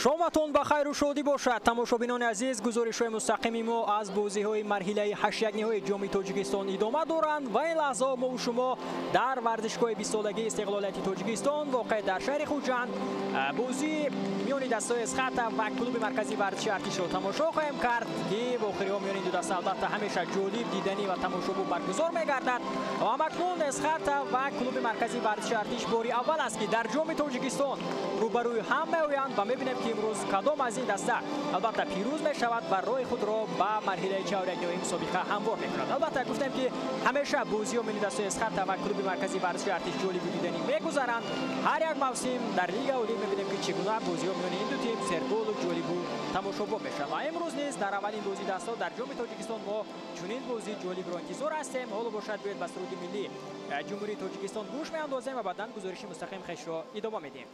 شامتون بخیر و شادی باشد. تماشابینان عزیز، گزارش‌های مستقیم ما از بازی‌های مرحله 8-1 جام تاجیکستان ادامه دارند و این لحظه ما و شما در ورزشگاه 20 سالگی استقلالیت تاجیکستان واقع در شهر خوجند بازی میان دستای اسخط و کلوب مرکزی ورزشی ارتش را تماشا خواهیم کرد که باخری‌ها میان این دو دسته البته همیشه جالب دیدنی و تماشابو برگزار می‌گردد و اکنون اسخط و کلوب مرکزی ورزشی ارتش باری اول است که در جام تاجیکستان روبروی هم می‌آیند و می‌بینیم که امروز کدام از این دسته البته پیروز می‌شود و راه خود را به مرحله 4-1 مسابقه هموار می‌کند. البته گفتم که همیشه بازی‌ها میان دستای اسخط و کلوب مرکزی ورزشی ارتش جالب دیدنی می‌گذرند. هر یک موسم در لیگ اولی می‌بینیم که چگونه بازی‌ها میان این دو تیم سرگل و جالب و تماشابو میشن و امروز نیز در اولین بازی دسته در جام تاجیکستان ما چنین بازی جالب را انتظار هستیم. حالا باشد بیاید به سرود ملی جمهوری تاجیکستان گوش می‌اندازیم و بعداً گزارش مستقیم خویش را ادامه میدیم.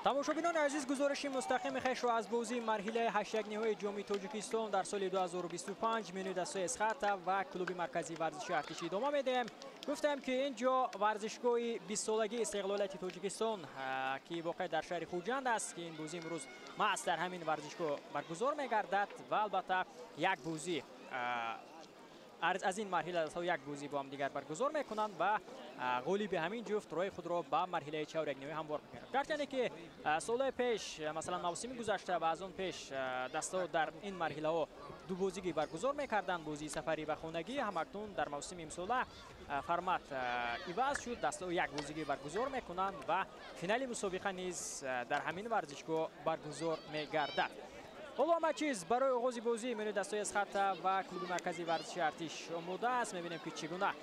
تماشابینان عزیز، گزارش مستقیم خویش را از بازی مرحله 8-1 جام تاجیکستان در سال 2025 میان دستای اسخط و کلوب مرکزی ورزشی ارتش ادامه میدیم. گفتم که اینجا ورزشگاه 20 سالگی استقلالیت تاجیکستان که واقع در شهر خوجند است که این بازی امروز محض در همین ورزشگاه برگزار میگردد و البته یک بازی از این مرحله یک بازی با هم دیگر برگزار میکنند و غالب همین جفت راه خود را به مرحله 4-1 هموار میکنند. گرچه که سال پیش مثلا موسم گذشته و از اون پیش دسته در این مرحله ها دو بازی برگزار میکردند، بازی سفری و خانگی. هم اکنون در موسم امسال فرمت عوض شد، دسته یک بازی برگزار میکنند و فینال مسابقه نیز در همین ورزشگاه برگزار میگردد. حالا همه چیز برای آغاز بازی میان دستای اسخط و کلوب مرکزی ورزشی ارتش آماده است. میبینیم که چگونه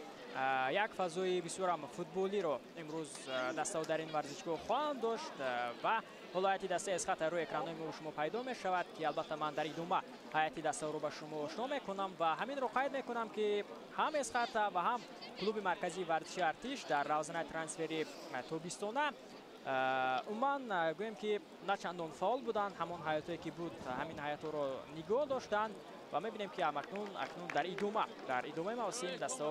یک فضای بسیار فوتبالی رو امروز دسته در این ورزشگاه خواهند داشت و حالا هیئت دسته اسخط روی اکران‌های ما شما پیدا می شود که البته من در ادامه هیئت دسته رو به شما آشنا میکنم و همین رو قید میکنم که هم اسخط و هم کلوب مرکزی ورزشی ارتش در روزنه ترانسفری تابستانه عموما گویم که نه چندان فعال بودند. همون حیاتی که بود همین حیات رو نگاه داشتند و میبینیم که اکنون در ادامه موسم دسته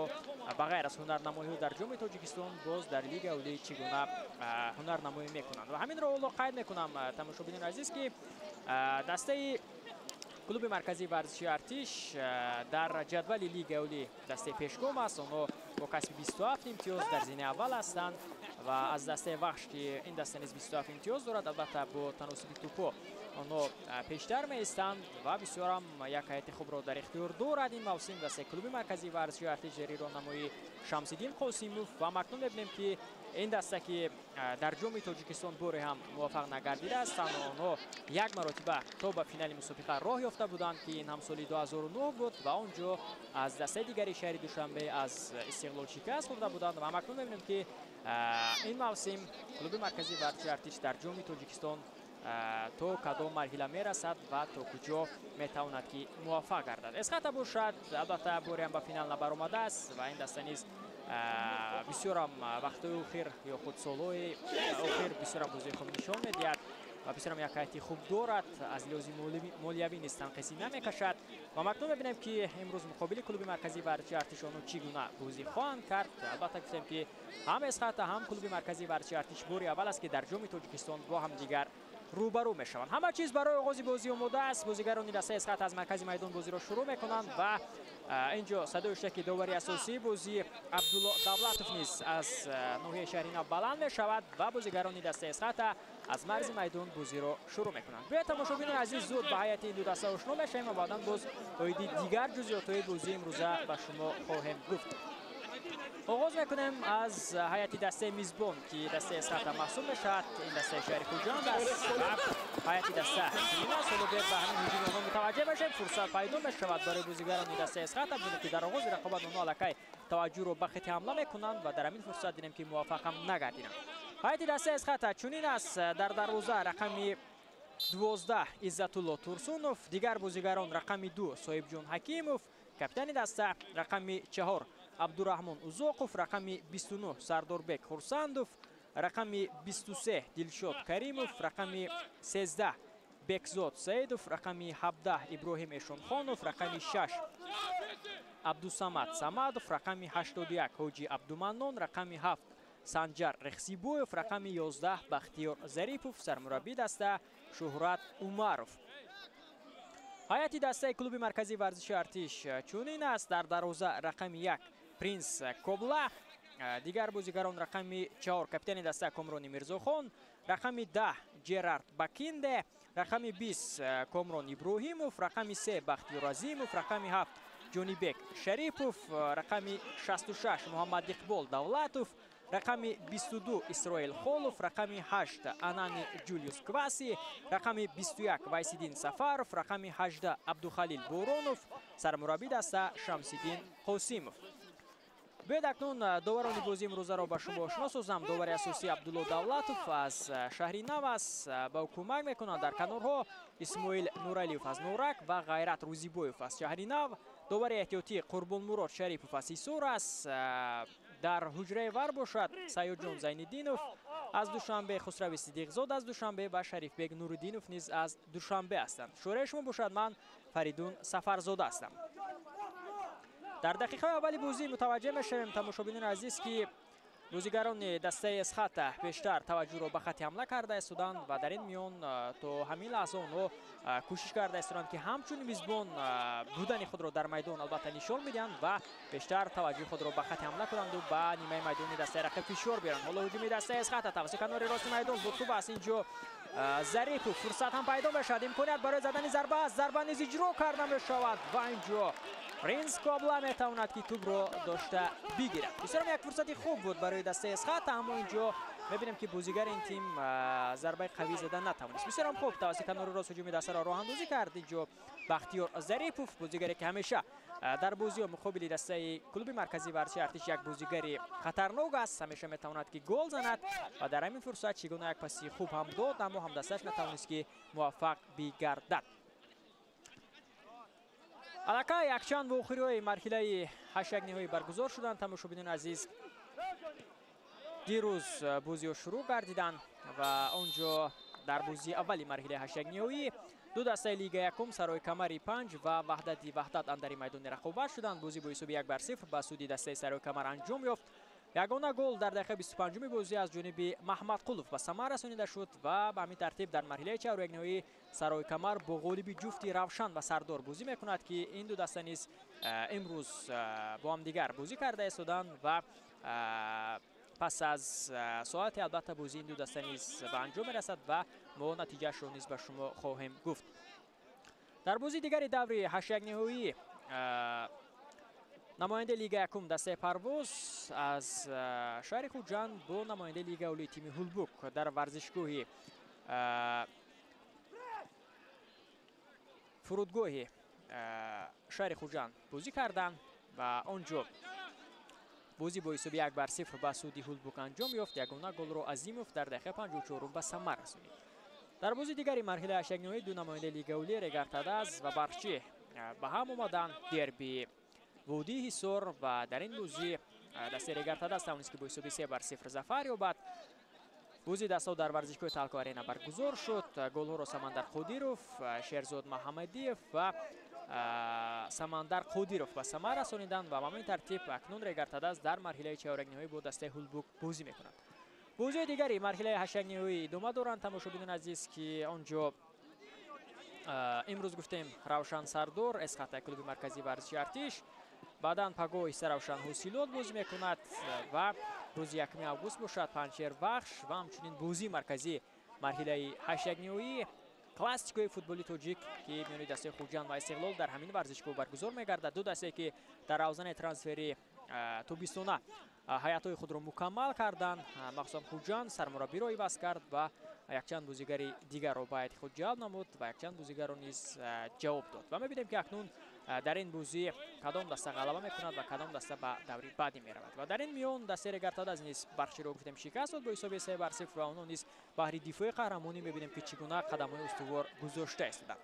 بغیر از هنرنمایی در جام تاجیکستان باز در لیگ اولی چگونه هنرنمایی میکنند و همین رو قید میکنم تماشابینان عزیز که دسته کلوب مرکزی ورزشی ارتش در جدول لیگ اولی دسته پیشگام است. آنها با کسب 27 امتیاز در زین اول هستند و از دسته وحش که این دسته نیز 27 امتیاز دارد، البته با تناسب توپو آنها پیشتر می ایستند و بسیار هم یک هیئت خوب را در اختیار دارد این موسم دسته کلوب مرکزی ورزشی ارتش زیر راهنمایی شمس‌الدین قاسموف و مکنون می‌بینیم که این دسته که در جام تاجیکستان باری هم موفق نگردیده است. آنها یک مرتبه تا به فینال مسابقه راه یافته بودند که این هم سال 2009 بود و آنجا از دسته دیگری شهر دوشنبه از استقلال شکست خورده بودند و مکنون ببینیم که این موسم کلوب مرکزی ورزشی ارتش در جام تاجیکستان تو کدام مرحله میرسد و تا کجا میتواند که موفق گردد. اسقاط باشد البته باری هم به فینال نبرآمده است و این دسته نیز بسیار هم وقتهای اخیر یا خود سالهای اخیر بسیار هم بازی خوب نشان میدهد و بسیار هم یک حیاتی خوب دارد. از لحاظ مالیوی نیز تنقیصی نمیکشد و مکنون ببینیم که امروز مقابل کلوب مرکزی ورزشی ارتش آنها چگونه بازی خواهند کرد. البته گفتیم که هم اسقاط هم کلوب مرکزی ورزشی ارتش باری اول است که در جام تاجیکستان با هم دیگر روبرو میشوند. همه چیز برای آغاز بازی آماده است. بازیگران دسته اسقاط از مرکز میدان بازی را شروع میکنند و اینجا صدای که داوری اساسی بازی عبدالله دولتوف نیز از ناحیه شهرینا بلند میشود و بازیگران دسته اسقاط از مرز میدان بازی را شروع میکنند. به تماشاگران عزیز زود به هیئت این دو دسته آشنا میشیم و بعدا باز دیگر جزئیات بازی امروزه به شما خواهیم گفت. آغاز میکنیم از هیئت دسته میزبان که دسته اسقاط محسوب میشود. این دسته شهر خوجند است. هیئت دسته این است. حالا به همین هجوم آنها متوجه بشیم. فرصت پیدا میشود برای بازیگران دسته اسقاط ببینیم که در آغاز رقابت آنها الکی توجه رو به خط حمله میکنند و در همین فرصت دیدیم که موفق هم نگردیدند. هیئت دسته اسقاط چنین است. در دروازه رقم 12 عزتالله ترسونوف، دیگر بازیگران رقم 2 صاحبجان حکیموف، کاپیتان دسته رقم 4 عبدالرحمن اوزاقوف، رقم 29 سرداربک خورسندوف، رقم 23 دلشاد کریموف، رقم 13 بکزاد سعیدوف، رقم 17 ابراهیم اشونخانوف، رقم 6 عبدالصمد صمدوف، رقم 81 حاجی عبدالمنان، رقم 7 سنجر رخسیبویف، رقم 11 بختیار ظریفوف، سرمربی دسته شهرت عمروف. هیئت دسته کلوب مرکزی ورزشی ارتش چنین است. در دروازه رقم 1 پرینس کوبلا، دیگر بازیگران رقم 4 کاپیتان دسته کامران میرزاخان، رقم 10 جرارد بکینده، رقم 20 کامران ابراهیموف، رقم 3 بختیار عظیموف، رقم 7 جونیبک شریفوف، رقم 66 محمد اقبال دولتوف، رقم 22 اسرائیل خولوف، رقم 8 انانی جولیوس کواسی، رقم 21 وایسیدین سفاروف، رقم 18 عبدالخلیل بورونوف، سرمربی دسته شمسیدین قاسیموف. بیاید اکنون داوران بازی امروزه را به شما آشنا سازم. داور اساسی عبدالله دولتوف از شهری نو است، به او کمک میکنند در کنارها اسماعیل نورعلیوف از نورک و غیرت روزیبویف از شهری نو. داور احتیاطی قربان مراد شریفوف از ایسور است. در حجره ور باشد سیاجان زینالدینوف از دوشنبه، خسرو صدیقزاد از دوشنبه و شریف بیگ نورالدینوف نیز از دوشنبه هستند. شورای شما باشد من فریدون سفرزاده هستم. در دقیقه اول بازی متوجه میشویم تماشاگران عزیز که بازیگران دسته اسقاط بیشتر توجه را به خط حمله کرده استودند و در این میان تا همین لحظه آنها کوشش کرده استودند که همچون میزبان بودن خود را در میدان البته نشان میدهند و بیشتر توجه خود را به خط حمله کنند و به نیمه میدان دسته رقیب فشار بیارند. حالا هجوم دسته اسقاط توسط کنار راست میدان بود خوب است. اینجا ظریف فرصت هم پیدا میشد، امکانیت برای زدن ضربه است، ضربه نیز اجرا کرده میشود و اینجا پرینس کوبلا میتواند که توپ را داشته بگیرد. بسیار یک فرصت خوب بود برای دسته اسقاط، اما اینجا میبینیم که بازیگر این تیم ضربه قوی زدن نتوانست. بسیار خوب توسط کنار راست هجوم دسته را راه اندازی کرد. اینجا بختیار ظریفوف بازیگری که همیشه در بازی مقابل دسته کلوب مرکزی ورزشی ارتش یک بازیگر خطرناک است، همیشه میتواند که گل زند و در همین فرصت چگونه یک پاسی خوب هم داد اما هم دستش نتوانست که موفق بگردد. الکی یک چند و آخری مرحله 8 نهایی برگزار شدند. تماشاگران عزیز دیروز بازی شروع گردیدند و آنجا در بازی اولی مرحله 8 نهایی دو دسته لیگ یکم سرای کمر 5 و وحدت اندر میدان رقابت شدند. بازی با حساب 1-0 به سود دسته سرای کمر انجام یافت. یگانه گل در دقیقه 25 بازی از جانب محمد قلوف به ثمر رسانیده شد و به همین ترتیب در مرحله 4 نهایی سرای کمر با غالبی جفتی روشن و سردار بازی میکند که این دو دسته نیز امروز با هم دیگر بازی کرده استودند و پس از ساعت البته بازی این دو دسته نیز به انجام میرسد و ما نتیجه را نیز به شما خواهیم گفت. در بازی دیگری دوری 8 نهایی намоянда лига якум дастаи парвоз аз шаҳри хуҷанд бо намоянда лига олии тими ҳулбук дар варзишгоҳи фурудгоҳи шаҳри хуҷанд бозӣ карданд ва онҷо бозӣ бо ҳисоби 1-0 ба суди ҳулбук анҷом ёфт. Ягона голро Азимов дар дақиқа 54 ба самар расонид. дар бозии дигари марҳилаи 8-ниҳоӣ ду намояндаи лигаи олӣ Регартадас ва Барчи ба ҳам омаданд. Дерби Водии Ҳисор ва дар ин бозӣ дастаи Регартадас тавонист ки бо ҳисоби 3-0 зафар ёбад. бозии дастҳо дар варзишгоҳи Талко Арена баргузор шуд. голҳоро Самандар Қодиров, Шерзод Маҳамадиев ва Самандар Қодиров ба самар расониданд ва ба ҳамин тартиб акнун Регартадас дар марҳилаи чаҳоракниҳоӣ бо дастаи ҳулбук бозӣ мекунад. бозии дигари марҳилаи 8-ниҳоӣ идома доранд. тамошобинон азиз ки онҷо имрӯз гуфтем Равшан Сардор эсхата клуби марказии варзиши Артиш, баъдан пагоҳ Иса Равшан Ҳосилот бозӣ мекунад ва рӯзи 1 август бошад Панҷшер Бахш ва ҳамчунин бозии марказии марҳилаи 8-ниҳоӣ классикои футболи тоҷик ки миёни дастаи Хуҷанд ва Истиқлол дар ҳамин варзишгоҳ баргузор мегардад. ду дастае ки дар равзани трансфери тобистона ҳаятҳои худро мукаммал карданд. махсусан Хуҷанд сармураббиро иваз кард ва якчанд бозигари дигарро ба ҳайати худ ҷалб намуд ва якчанд бозигарро низ ҷавоб дод. ва мебинем ки акнун дар ин бозӣ кадом даста ғалаба мекунад ва кадом даста ба даври баъдӣ меравад. ва дар ин миён дастаи Регартадас низ Бахширо гуфтем шикаст дод бо ҳисоби 3-0 ва онҳо низ баҳри дифои қаҳрамонӣ мебинем ки чӣ гуна қадамҳои устувор гузошта истоданд.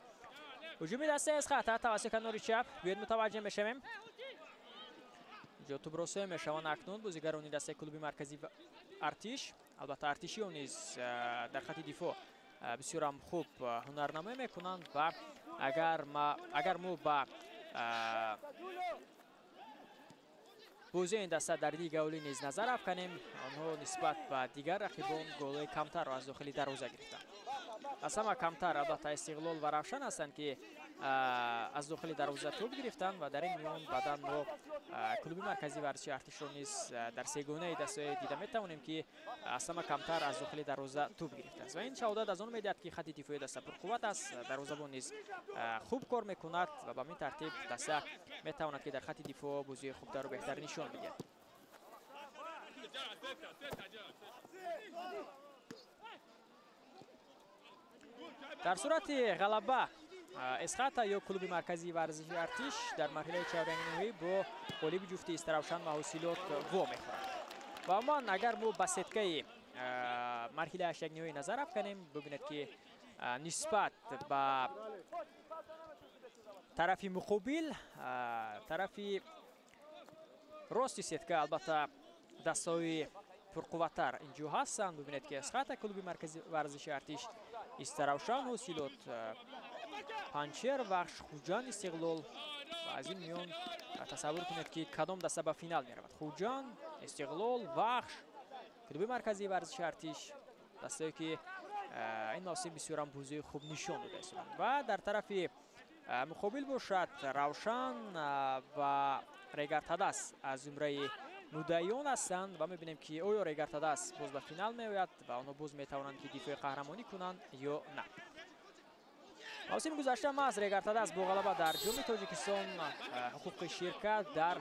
ҳуҷуми дастаи Эсхата тавассути канори чап биёед мутаваҷҷеҳ мешавем. ҷо тубросоя мешаванд акнун бозигарони дастаи клуби марказии Артиш. албатта артишиҳо низ дар хатти дифоъ бисёрам хуб ҳунарнамоӣ мекунанд ва агар мо ба бозии ин даста дар лигаи олӣ низ назар афканем, онҳо нисбат ба дигар рақибон голҳои камтарро аз дохили дарвоза гирифтанд. аз ҳама камтар албатта Истиқлол ва Равшан ҳастанд ки аз дохили дарвоза тӯб гирифтанд ва дар ин миён баъдан мо клуби марказии варзиши Артишро низ дар сегонаи дастаҳое дида метавонем ки аз ҳама камтар аз дохили дарвоза тӯб гирифтааст. ва ин шаҳодат аз он медиҳад ки хатти дифои даста пурқувват аст, дарвозабон низ хуб кор мекунад ва ба ҳамин тартиб даста метавонад ки дар хатти дифоъ бозии хубтару беҳтар нишон бидиҳад. дар сурати ғалаба Эсхата ё клуби марказии варзиши Артиш дар марҳилаи чаҳоракниҳоӣ бо ғолиби ҷуфти Иса Равшан ва Ҳосилот во мехӯрад. ва умуман агар мо ба сеткаи марҳилаи 8-ниҳоӣ назар афканем, бубинед ки нисбат ба тарафи муқобил, тарафи рости сетка албатта дастаҳои пурқувваттар инҷо ҳастанд. бубинед ки Эсхата клуби марказии варзиши Артиш, Иса Равшан Ҳосилот, Панҷшер Бахш, Хуҷанд Истиқлол. ва аз ин миён тасаввур кунед ки кадом даста ба финал меравад. Хуҷанд, Истиқлол, Бахш, клуби марказии варзиши Артиш дастае ки ин мавсим бисёрам бозии хуб нишон дода истоданд. ва дар тарафи муқобил бошад Равшан ва Регартадас аз зумраи муддаиён ҳастанд ва мебинем ки оё Регартадас боз ба финал меояд ва онҳо боз метавонанд ки дифои қаҳрамонӣ кунанд ё на. мавсими гузашта маҳз Регартадас бо ғалаба дар ҷоми Тоҷикистон ҳуқуқи ширкат дар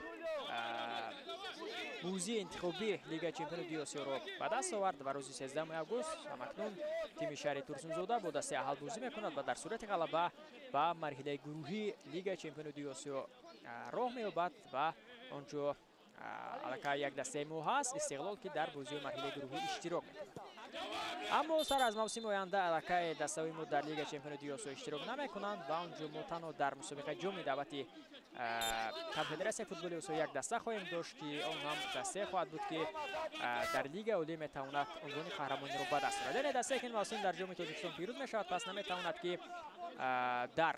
бозии интихобии Лигаи Чемпиони Дуюи Осиёро ба даст овард ва рӯзи 13 август ҳамакнун тими шаҳри Турсунзода бо дастаи аҳал бозӣ мекунад ва дар сурати ғалаба ба марҳилаи гурӯҳии Лигаи Чемпиони Дуюи Осиё роҳ меёбад ва онҷо аллакай як дастаи мо ҳаст Истиқлол ки дар бозии марҳилаи гурӯҳӣ иштирок мекунад. аммо сар аз мавсими оянда аллакай дастаҳои мо дар Лигаи Чемпиони Дуюи Осиё иштирок намекунанд ва онҷо мо танҳо дар мусобиқаи ҷоми даъвати Конфедератсияи футболи Осиё як даста хоҳем дошт ки он ҳам дастае хоҳад буд ки дар Лигаи олӣ метавонад унвони қаҳрамониро ба даст орад. яъне дастае ки ин мавсим дар ҷоми Тоҷикистон пирӯз мешавад, пас наметавонад ки дар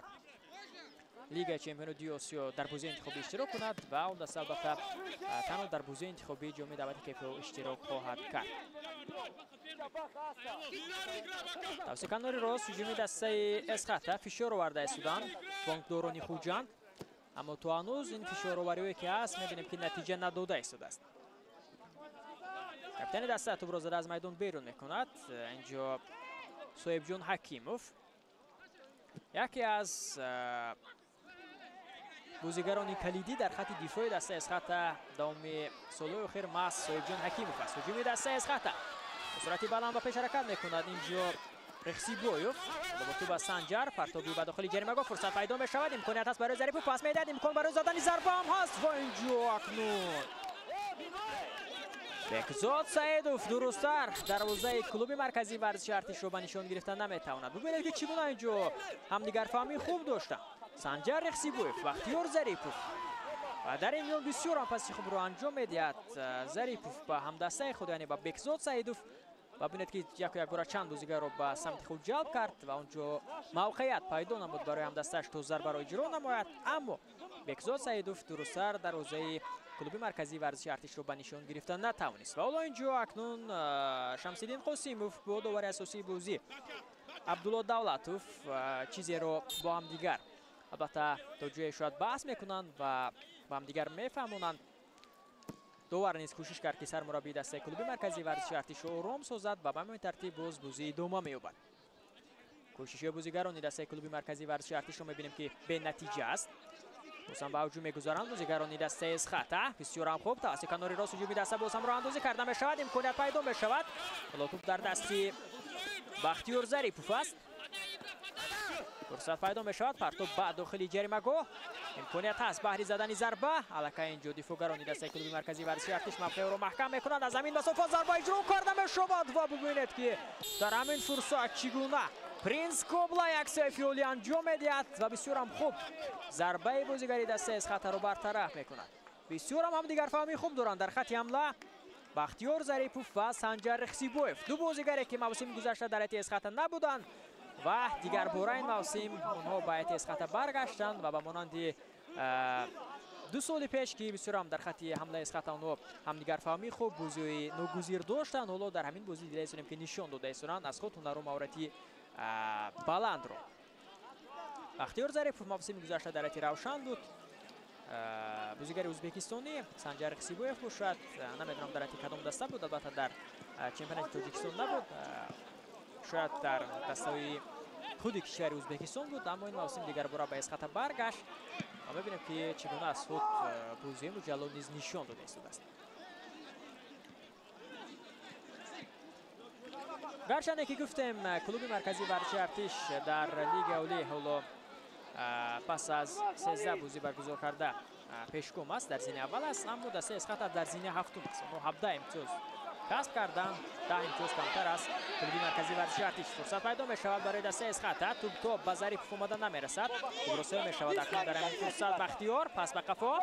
Лигаи Чемпиони Дуюи Осиё дар бозии интихобӣ иштирок кунад ва он даста албатта танҳо дар бозии интихобии ҷоми даъвати КФУ иштирок хоҳад кард. тавсии канори рост ҳуҷуми дастаи Эсхата фишор оварда истоданд бонкдорони Хуҷанд, аммо то ҳанӯз ин фишоровариҳое ки ҳаст мебинем ки натиҷа надода истодааст. капитани даста тӯбро зада аз майдон берун мекунад. инҷо Соҳибҷон Ҳакимов яке аз بازیگران کلیدی در خط دفاعی دسته از خط داوم سال‌های اخیر ماست صاحبجان حکیموف است. هجوم دسته از خط به صورت بلند و پیش حرکت میکند. اینجا رخسیبویوف با تو با سنجر پرتابی به داخل جریمه فرصت پیدا میشود. امکانیت است برای ظریف پاس میدهد. امکان برای زدن ضربه هم هست و اینجا اکنون بهزاد سعیدوف درستتر دروازه کلوب مرکزی ورزشی ارتش رو به نشان گرفتن نمیتواند. ببینید که چگونه اینجا همدیگر فهمی خوب داشتن. سنجر رخسیبویف بختیار ظریفوف و در این میان بسیار هم پسی خوب رو انجام میدهد ظریفوف با همدسته خود، یعنی با بهزاد سعیدوف. و ببینید که یک بار چند بازیگر رو به سمت خود جلب کرد و اونجا موقعیت پیدا نمود برای همدستش تو ضربه را اجرا نماید. اما بهزاد سعیدوف درستتر دروازه کلوب مرکزی ورزشی ارتش رو به نشان گرفتن نتوانست. و حالا اینجا اکنون شمس‌الدین قاسیموف با داور اساسی بازی عبدالله دولتوف چیزی رو با هم دیگر البته تا جای شاید بحث میکنند و با هم دیگر میفهمونند. داور نیز کوشش کرد که سرمربی دسته کلوب مرکزی ورزشی ارتش رو آرام سازد و به همین ترتیب باز بازی ادامه می‌یابد. کوشش بازیگران دسته کلوب مرکزی ورزشی ارتش رو می‌بینیم که به نتیجه است. بازم به هجوم می‌گذارند بازیگران دسته از خط. بسیار هم خوب توسط کنار راست هجومی دسته باز هم راه اندازی کرده می‌شود. امکانیت پیدا می‌شود. حالا توپ در دستی بختیار ظریفوف است. فرصت پیدا می‌شود. پرتاب به داخل جریمه‌گاه. امکانیت هست بهری زدن ضربه. الکی اینجا دفاعگران دسته کلوب مرکزی ورزشی ارتش موقع رو محکم می‌کنند. از زمین مسافت ضربه اجرا کرده می‌شود و ببینید که در همین فرصت چگونه پرینس کوبلا یک سیفیولی انجام می‌دهد و بسیار هم خوب ضربه بازیگری دسته از خط رو برطرف می‌کند. بسیار هم دیگر فهمی خوب دارند در خط حمله بختیار ظریفوف و سنجر رخسیبویف، دو بازیگری که موسم گذشته در از خط نبودند و دیگر باره این موسم آنها به از خط برگشتند و به مانند 2 سال پیش که بسیار هم در خط حمله از خط آنها هم دیگر فهمی خوب بازی ناگزیر داشتند. حالا در همین بازی دیده ایستونیم که نشان داده ایستونند از خود هنر و مهارتی بلند رو. بختیار ظریفوف موسم گذشته در از روشن بود. بازیگر ازبکستانی سنجر رخسیبویف باشد، نمیدونم در کدام دسته بود، البته در چمپیونات تاجیکستان نبود، شاید در دسته خود کشور ازبکستان بود، اما این موسم دیگر باره به از خط برگشت و ببینیم که چگونه از خود بازی مجلل نیز نشان داده است. گرچند که گفتیم کلوب مرکزی ورزشی ارتش در لیگ اولی حالا پس از 13 بازی برگزار کرده پیشگام است، در زینه اول است، اما دسته از خط در زینه هفتم است. اونها 17 امتیاز کسب کردند، 10 امتیاز کمتر است. کلوب مرکزی ورزشی ارتش فرصت پیدا می‌شود برای دسته از خط. توپ به ظریف اومدن نمی‌رسد. درسته می‌شود اکنون در این فرصت بختیار پس به قفا.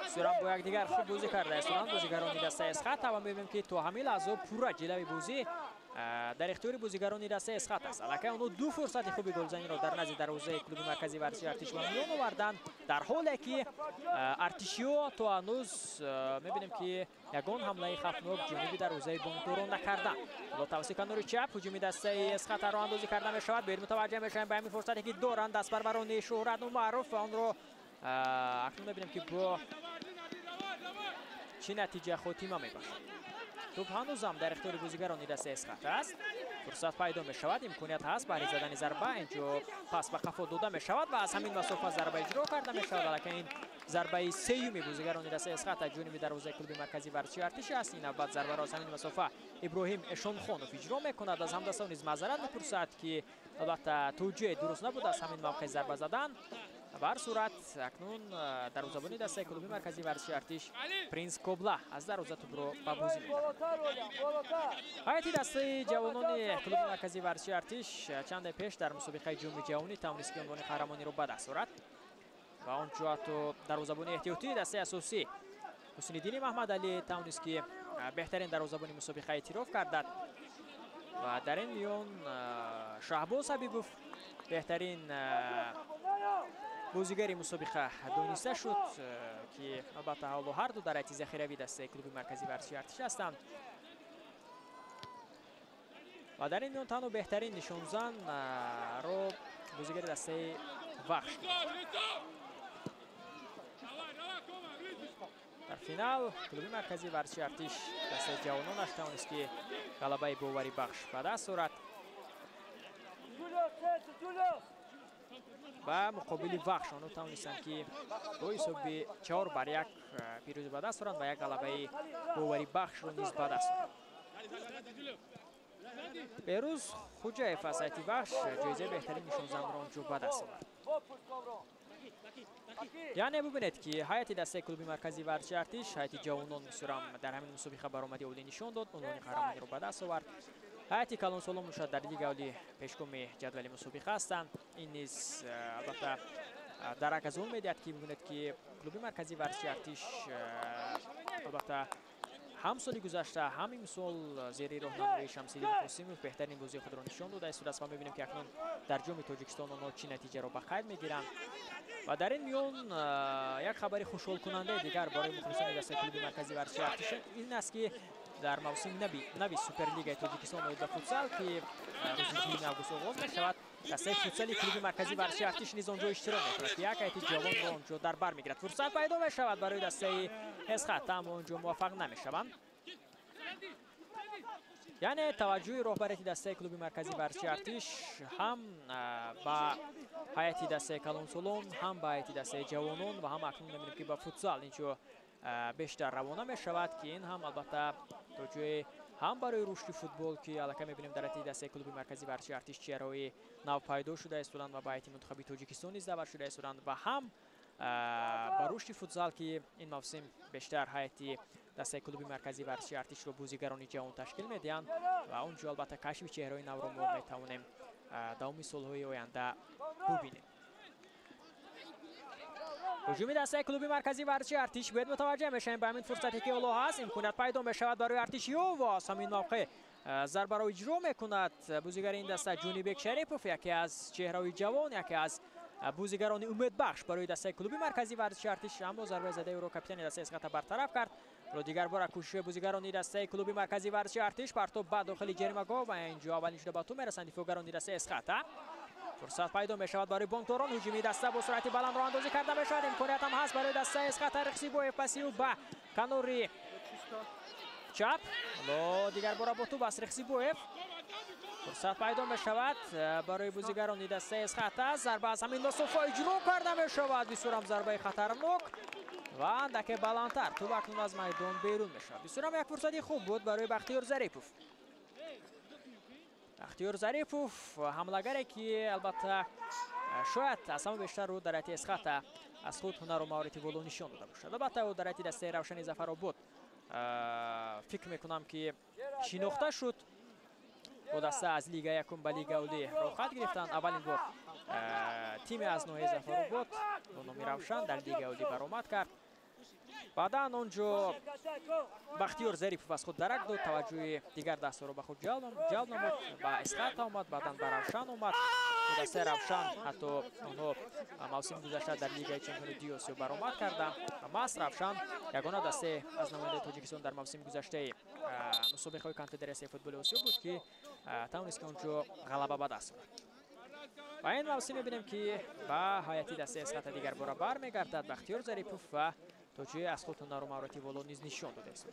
سرام با یک دیگر خوب بازی کرده است. بازیگران دسته از خط و می‌بینیم که تو همین لحظه پورا جلوی بازی در اختیار بازیگران دسته از خط است. البته اونها دو فرصت خوبی گلزنی را در نزد دروازه کلوب مرکزی ورزشی ارتش به میان آوردند، در حالی که ارتشیو تو هنوز می‌بینیم که یگان حمله خطرناک جانب دروازه بونتورو نکردند. حالا توسط کنار چپ هجوم دسته از خط راه اندازی کرده می‌شود. بیر متوجه می‌شویم به همین فرصتی که دارند دست پروران شهرت و معروف آن را اکنون می‌بینیم که با چه نتیجه خاتمه می‌باشد. توپ هنوزم در اختیار بازیگران دسته از خط است. فرصت پیدا می‌شود، امکانیت هست برای زدن ضربه. اینجا پس به قفا داده می‌شود و از همین مسافت ضربه اجرا کرده می‌شود، ولی این ضربه سوم بازیگران دسته از خط جانب دروازه کلوب مرکزی ورزشی ارتش است. این بعد ضربه را از همین مسافت ابراهیم اشونخانوف اجرا می‌کند. از همدستان نیز معذرت می‌پرسد که البته توجیه درست نبود از همین موقع ضربه زدن. به هر صورت اکنون دروازه‌بان دسته کلوب مرکزی ورزشی ارتش پرینس کوبلا از دروازه توپ رو به بازی می‌آورد. هیئت دسته جوانان کلوب مرکزی ورزشی ارتش چند پیش در مسابقه جام جهانی توانست که عنوان قهرمانی رو به دست آورد و آنجا تو دروازه‌بان احتیاطی دسته اساسی حسین‌الدین محمدعلی توانست که بهترین دروازه‌بان مسابقه اعتراف گردد و در این میان شهباز حبیبوف بهترین بازیگری مسابقه دانسته شد که البته حالا هر دو در حیث ذخیروی دسته کلوب مرکزی ورزشی ارتش هستند و در این میان تنها بهترین نشانزن رو بازیگر دسته وخش در فینال کلوب مرکزی ورزشی ارتش دسته جوانانش توانست که غلبه باوری بخش به دست آورد. و مقابل وقت آنها توانستند که با حساب 4-1 پیروزی به دست آورند و یک غلبه باوری بخش را نیز به دست آورند. بهروز خوجایف از هیئت بخش جایزه بهترین نشانزن را آنجا به دست آورد. یعنی ببینید که هیئت دسته کلوب مرکزی ورزشی ارتش هیئت جوانان میسرم در همین مسابقه برآمدی اولی نشان داد، عنوان قهرمانی را به دست آورد. هیئت کلان سالم نوشد در لیگ اولی پیشگام جدول مسابقه هستند. این نیز البته درک از اون میدهد که ببینید که کلوب مرکزی ورزشی ارتش البته هم سال گذشته همین امسال زیر راهنمایی شمس‌الدین قاسموف بهترین بازی خود را نشان داده است و می‌بینیم که اکنون در جام تاجیکستان آنها چی نتیجه را به قید می‌گیرند. و در این میان یک خبر خوشحال کننده دیگر برای مخلصان دسته کلوب مرکزی ورزشی ارتش این است که در موسم نوی سوپرلیگ تاجیکستان اوید فوتسال که روز 2 آگوست آغاز می‌شود، دسته فوتسال کلوب مرکزی ورزشی ارتش نیز آنجا اشتراک می‌کند. یک هیئت جوان را آنجا در بر می‌گیرد. فرصت پیدا می‌شود برای دسته اسخط، اما آنجا موفق نمی‌شوند. یعنی توجه رهبری دسته کلوب مرکزی ورزشی ارتش هم با هیئت دسته کلان سالون، هم با هیئت دسته جوانان و هم اکنون می‌بینیم که با فوتسال اینجا بیشتر روانه می‌شود که این هم البته توجه هم برای رشد فوتبال که البته می‌بینیم در هیئت دسته کلوب مرکزی ورزشی ارتش چهره‌های نو پیدا شده است و با هیئت منتخبی تاجیکستان نیز دعوت شده است و هم با رشد فوتسال که این موسم بیشتر هیئت دسته کلوب مرکزی ورزشی ارتش رو بازیگران جوان تشکیل میدهند و اونجا البته کشف چهره‌های نو را ما میتوانیم دوام سال‌های آینده ببینیم. هجوم دسته کلوب مرکزی ورزشی ارتش باید متوجه میشیم به همین فرصتی که اولو هست، امکانیت پیدا میشود برای ارتشی و همین موقع ضربه را اجرا میکند بازیگر این دسته جونی بیگ شریپوف، یکی از چهره‌های جوان، یکی از بازیگران امید بخش برای دسته کلوب مرکزی ورزشی ارتش، اما ضربه زده او را کاپیتان دسته اسقاط برطرف کرد. رو دیگر بار کوشش بازیگران دسته کلوب مرکزی ورزشی ارتش پرتاب به داخل جریمه گاه و اینجا اولین شده به تو میرسند دفاعگران دسته اسقاط. فرصت پیدا میشود برای بانتوران، هجومی دسته با سرعت بلند راه اندازی کرده میشود، امکانیت هم هست برای دسته اسقاط. رقصیبویف پسیو به کنوری چپ، حالا دیگر بار با تو بس رقصیبویف. فرصت پیدا میشود برای بازیگران دسته اسقاط، ضربه از همین مسافه اجرا کرده میشود، بسیار هم ضربه خطرناک و اندک بلندتر تو اکنون از میدان بیرون میشود. بسیار هم یک فرصتی خوب بود برای بختیار ظریفوف. بختیار ظریفوف حملگری که البته شاید از همه بیشتر رو در هیئت اسقاط از خود هنر و مهارت ولو نشان داده باشد. البته او در هیئت دسته روشن ظفرآباد فکر میکنم که شناخته شد. او دسته از لیگ یکم به لیگ اولی راه خط گرفتند. اولین بار تیم از نوع ظفرآباد با نام روشن در لیگ اولی برآمد کرد. بعدا آنجا بختیار ظریفوف از خود درک داد، توجه دیگر دسته را به خود جلب نمود، به اسقاط آمد، بعدا به روشن آمد. دسته روشن حتی آنها موسم گذشته در لیگ چمپیونی آسیا برآمد کردند. ماست روشن یگانه دسته از نماینده تاجیکستان در موسم گذشته مسابقه کنفدراسیون فوتبال آسیا بود که توانست که اونجا غلبه به دست آورد. و این موسم می‌بینیم که با هیئت دسته اسقاط دیگر بار برمیگردد بختیار ظریفوف و توجه از خود هنر و مهارت ولو نیز نشان داده است.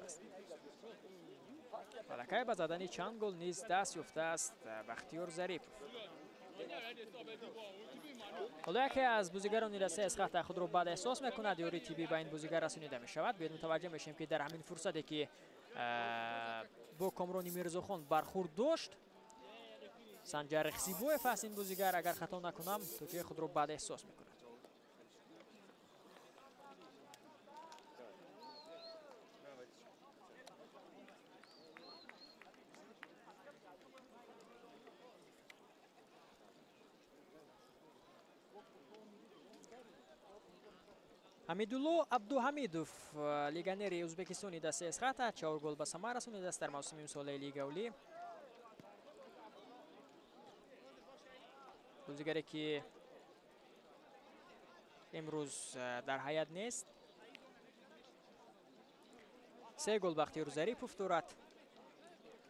فلکه به زدن چند گل نیز دست یافته است بختیار ظریفوف. حالا یکی از بازیگران دسته اسقاط خود را بعد احساس میکند، یوری تیبی به این بازیگر رسانیده میشود. باید متوجه میشیم که در همین فرصتی که با کامرانی میرزاخان برخورد داشت، سنجر رقصیبویف است این بازیگر، اگر خطا نکنم توجه خود را بعد احساس میکند. حمیدالله عبدوحمیدوف لیگنر ازبکستانی دسته اسقاط 4 گل به ثمر رسانیده است در موسم امسال لیگ اولی. بازیگری که امروز در هیئت نیست. 3 گل بختیار ظریفوف دارد.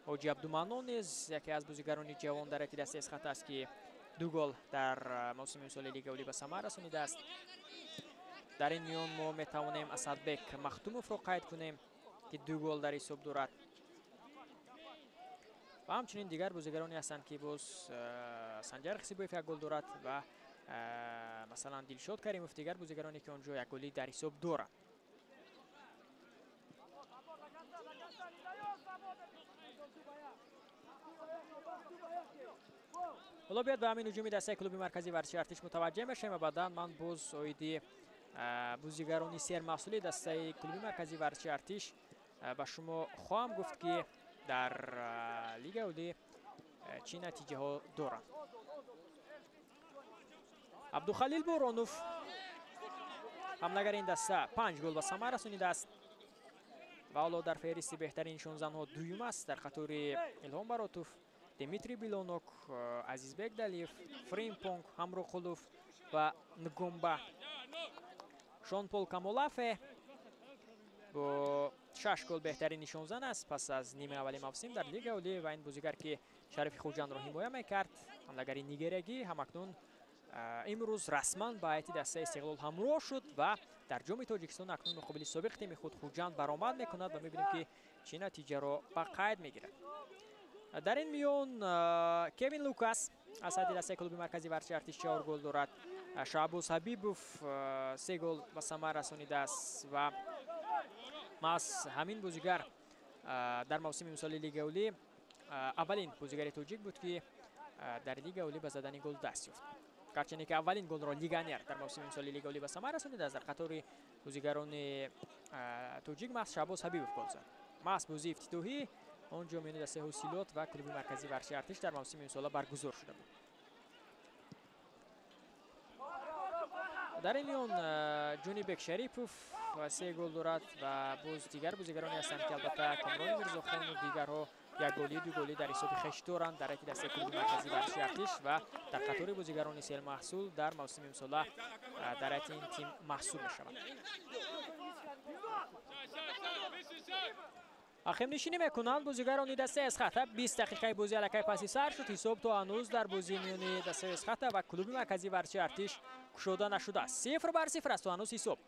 حاجی عبدالمنان نیز یکی از بازیگران جوان در هیئت دسته اسقاط است که 2 گل در موسم امسال لیگ اولی به ثمر رسانیده است. در این میان ما میتوانیم اسدبک مختوموف را قید کنیم که 2 گل در حساب دارد و همچنین دیگر بازیگرانی هستند که باز سنجر رقصیبویف 1 گل دارد و مثلا دلشاد کریموف دیگر بازیگرانی که اونجا یک گلی در حساب دارند. حالا بیاد به همین هجومی دسته کلوب مرکزی ورزشی ارتش متوجه بشیم و بعدا من باز اویدی بازیگرانی سر مسئولی دسته کلوب مرکزی ورزشی ارتش به شما خواهم گفت که در لیگ اولی چی نتیجه ها دارند. عبدالخلیل بورانوف حملهگر این دسته 5 گل به ثمر رسانیده است و حالا در فهرست بهترین 16 ها دوم است. در خطور الهام براتوف، دیمیتری بیلونوک، عزیزبک دلیف، فریمپونگ، همروخلوف و نگومبا. شان پول کامولافه با 6 گل بهترین نشان زن است پس از نیمه اولی موسم در لیگ اولی و این بازیگر که شریف خوجان را حمایت میکرد، حملهگری نیگریایی، همکنون امروز رسما با هیئت دسته استقلال همراه شد و در جام تاجیکستان اکنون مقابل سابق تیم خود خوجان برآمد میکند و میبینیم که چه نتیجه را به قید میگیرد. در این میان کوین لوکاس از هیئت دسته کلوب مرکزی ورزشی ارتش 4 گل دارد. شعبوس حبیبوف 3 گل به ثمر رسانیده است و ماس همین بازیگر در موسم امسال لیگ اولی اولین بازیگر تاجیک بود که در لیگ اولی به زدن گل دست یافت. گرچه که اولین گل را لیگانر در موسم امسال لیگ اولی به ثمر رسانیده است. در قطار بازیگران تاجیک ماس شعبوس حبیبوف گل زد. ماس بازی افتتاحی اونجا میان دسته حوصلات و کلوب مرکزی ورزشی ارتش در موسم امسال برگزار شده بود. در این میان جونی بک شریفوف 3 گل دارد و باز دیگر بازیگرانی هستند که البته کامران میرزاخان و دیگرها یک گلی دو گلی در حساب خویش دارند در هیئت دسته کلوب مرکزی ورزشی ارتش و در قطار بازیگران سال محصول در موسم امسال در هیئت این تیم محسوب میشوند. اخم نشینی میکنند بازیگران دسته اسخطه. 20 دقیقه بازی الکی پسی سر شد. حساب تا هنوز در بازی میان دسته اسخطه و کلوب مرکزی ورزشی ارتش گشوده نشده است. 0-0 است تا هنوز حساب.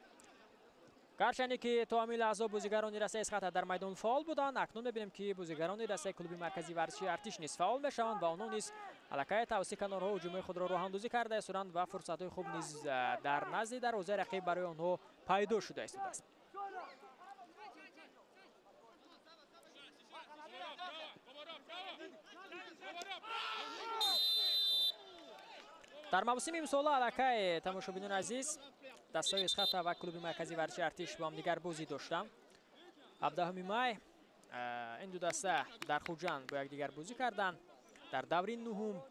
گرچه که تا همین لحظه بازیگران دسته اسخطه در میدان فعال بودند، اکنون میبینیم که بازیگران دسته کلوب مرکزی ورزشی ارتش نیز فعال میشوند و آنها نیز الکی توسط کنارها هجوم خود را راه اندازی کرده استند و فرصت‌های خوب نیز در نزد دروازه رقیب برای آنها پیدا شده است. در موسم امسال الکی تماشابینان عزیز دسته اسخطه و کلوب مرکزی ورزشی ارتش با هم دیگر بازی داشتند. 17 می این دو دسته در خوجان با یکدیگر بازی کردند. در دور نهم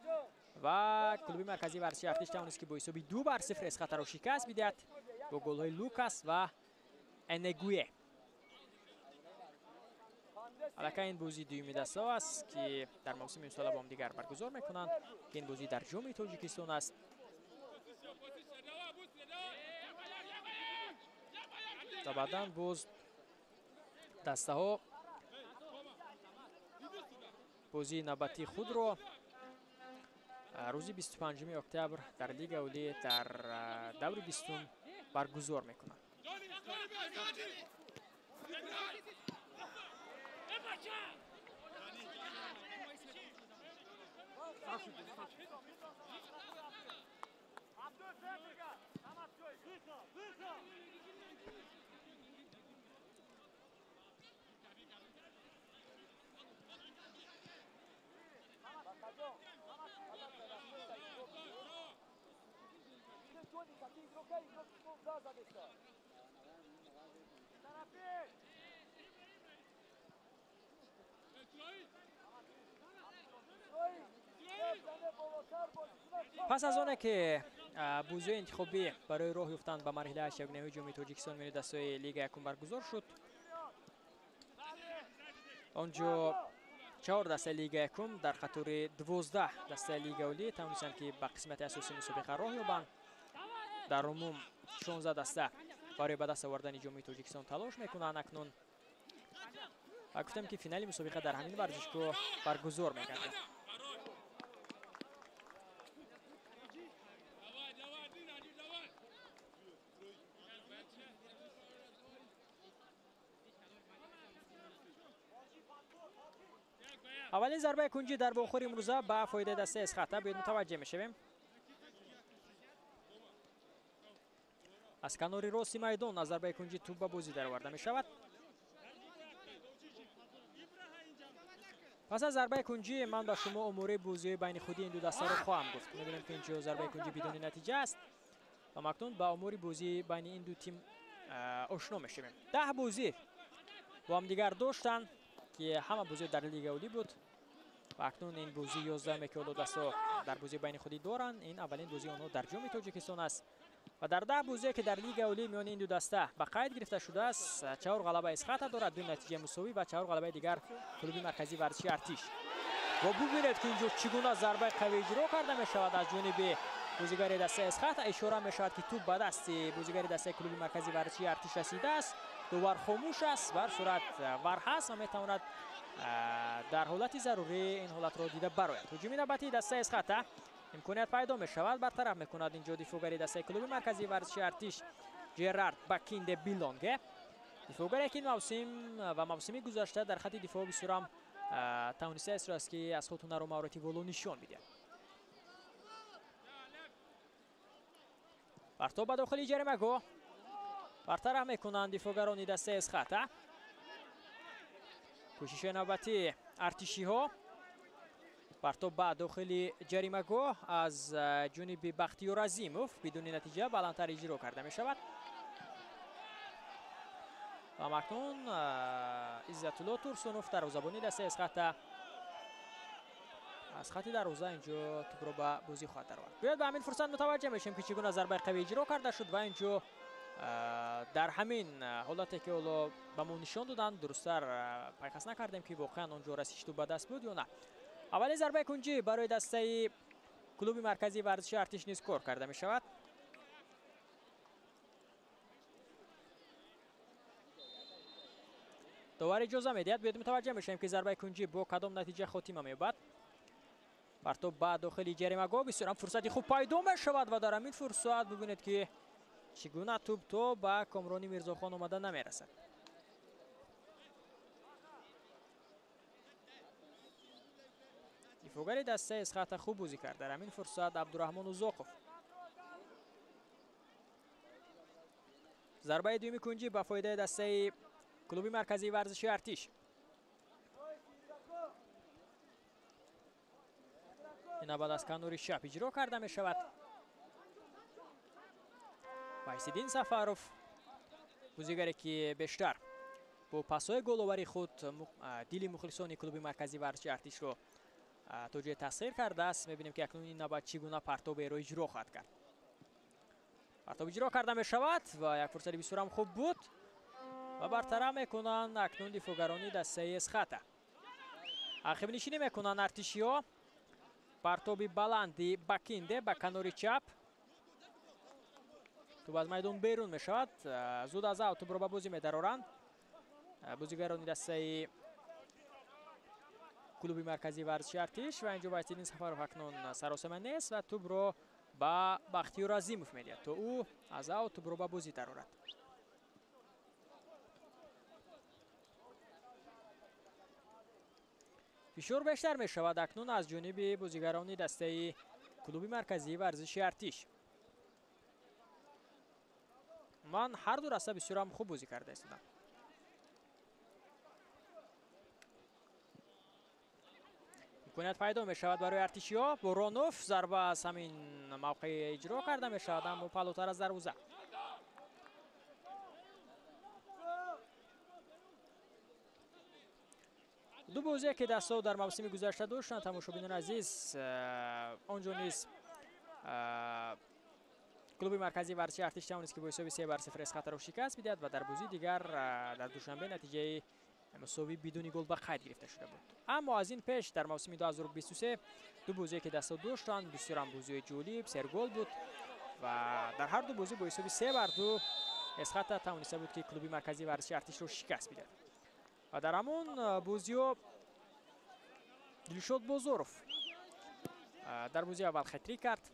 و کلوب مرکزی ورزشی ارتش توانست که با حساب 2-0 اسخطه را شکست بدهد با گل‌های لوکاس و انگویه. الکی این بازی دومی دسته است که در موسم امسال با هم دیگر برگزار میکنند که این بازی در جام تاجیکستان است. و بعداً باز دسته ها بازی نوبتی خود را روز 25 اکتبر در لیگ اولی در دور 20 برگزار میکنند. پس از آنه که بازی انتخابی برای راه یافتن به مرحله 8 جام تاجیکستان میان دسته لیگ یکم برگزار شد، آنجا 4 دسته لیگ یکم در خطور 12 دسته لیگ اولی توانستند که به قسمت اساسی مسابقه راه یابند. در عموم 16 دسته برای به دست آوردن جام تاجیکستان تلاش میکنند. اکنون گفتم که فینال مسابقه در همین ورزشگاه برگزار میگردد. اولین ضربه کنجی در باخور امروزه به فایده دسته اسخطه باید متوجه میشویم. از کنار راست میدان از ضربه کنجی توپ به بازی درآورده می شود. پس از ضربه کنجی من به شما امور بازی بین خودی این دو دسته رو خواهم گفت. می‌بینیم که اینجا ضربه کنجی بدون نتیجه است و مکنون با امور بازی بین این دو تیم آشنا میشیم. 10 بازی با هم دیگر داشتن که همه بازی در لیگ اولی بود و اکنون این بازی 11 که دو دسته در بازی بین خودی دارن. این اولین بازی آنها در جام تاجیکستان است و در 10 بازی که در لیگ اولی میان این دو دسته به قید گرفته شده است 4 غلبه اسخاتا دارد، 2 نتیجه مساوی و 4 غلبه دیگر کلوب مرکزی ورزشی ارتش. و ببینید که اینجا چگونه ضربه قوی اجرا کرده می شود از جانب بازیگر دسته اسخاتا. اشاره می شود که توپ به دست بازیگر دسته کلوب مرکزی ورزشی ارتش رسیده است. دوبار خاموش است، بر صورت ور هست و میتواند در حالت ضروری این حالت را دیده براید. هجوم نوبتی دسته اسخاتا امکانیت پیدا می شود، برطرف میکند اینجا دفاعگر دسته کلوب مرکزی ورزشی ارتش جرارد باکینده بیلونگه. دفاعگر که این موسم و موسمی گذشته در خط دفاع بسیار توانسته است که از خود هنر و مهارتی ولو نشان میده. پرتاب به داخل جریمه گو برطرف میکنند دفاعگران دسته اسخاتا. کوشش نوبتی ارتشی ها. پرتاب به داخل جریمه گو از جانب بختیار عظیموف بدون نتیجه بلندتر اجرا کرده می شود و مکنون عزت الله تورسونوف دروازه‌بان دسته اسخاتا از خط دروازه اینجا توپ را به بازی خواهد درآورد. بیاید به همین فرصت متوجه میشیم که چگونه ضربه قوی اجرا کرده شد و اینجا در همین حالتی که حالا به ما نشان دادن درست‌تر پیخست نکردیم که واقعا اونجا رسیدگی توپ به دست بود یا نه. اولین ضربه کنجی برای دسته کلوب مرکزی ورزشی ارتش نیز کار کرده می شود. داور اجازه میدهد بیاید متوجه میشیم که ضربه کنجی با کدام نتیجه خاتمه می‌یابد. پرتاب به داخل جریمه گاه بسیار هم فرصتی خوب پیدا می شود و در همین فرصت ببینید که چگونه توپ تو به کامرانی میرزاخان آمده نمیرسد. دفاعگر دسته اسخاتا خوب بازی کرد در همین فرصت. عبدالرحمن اوزاقوف. ضربه دومی کنجی به فایده دسته کلوب مرکزی ورزشی ارتش. این بعد از کنار چپ اجرا کرده می شود. وایسیدین سفاروف بازیگری که بیشتر با پاس‌های گل‌آوری خود دل مخلصان کلوب مرکزی ورزشی ارتش رو توجه تسخیر کرده است. می‌بینیم که اکنون این نوبت چگونه پرتاب رو اجرا خواهد کرد. پرتاب اجرا کرده می شود و یک فرصت بسیار هم خوب بود و برطرف میکنند اکنون دفاعگران دسته اسخاتا. عقب نشینی میکنند ارتشی‌ها. پرتابی بلندی باکینده به کنار چپ. توپ از میدان بیرون می شود. زود از اوت توپ را به بازی می درآورند بازیگران دسته کلوب مرکزی ورزشی ارتش و اینجا وایسیدین سفاروف اکنون سراسیمه نیست و توپ را به بختیار عظیموف میدهد تا او از اوت توپ را به بازی درآورد. فشار بیشتر می شود اکنون از جانب بازیگران دسته کلوب مرکزی ورزشی ارتش. من هر دو دسته بسیار هم خوب بازی کرده هستم. امکانیت پیدا می شود برای ارتشی‌ها. بورانوف ضربه از همین موقع اجرا کرده می شود اما پلوتر از دروازه. دو بازی که دستا در موسم گذشته داشتند تماشاگران عزیز آنجا نیز کلوب مرکزی ورزشی ارتش توانست که با حساب 3-0 اسخاتا را شکست بدهد و در بازی دیگر در دوشنبه نتیجه مساوی بدون گل به قید گرفته شده بود. اما از این پیش در موسم 2023 دو بازی که دستا داشتند بسیار هم بازی جالب سرگل بود و در هر دو بازی با حساب 3-2 اسخاتا توانسته بود که کلوب مرکزی ورزشی ارتش را شکست بدهد و در همون بازی دلشاد بازاروف در بازی اول خطری کرد.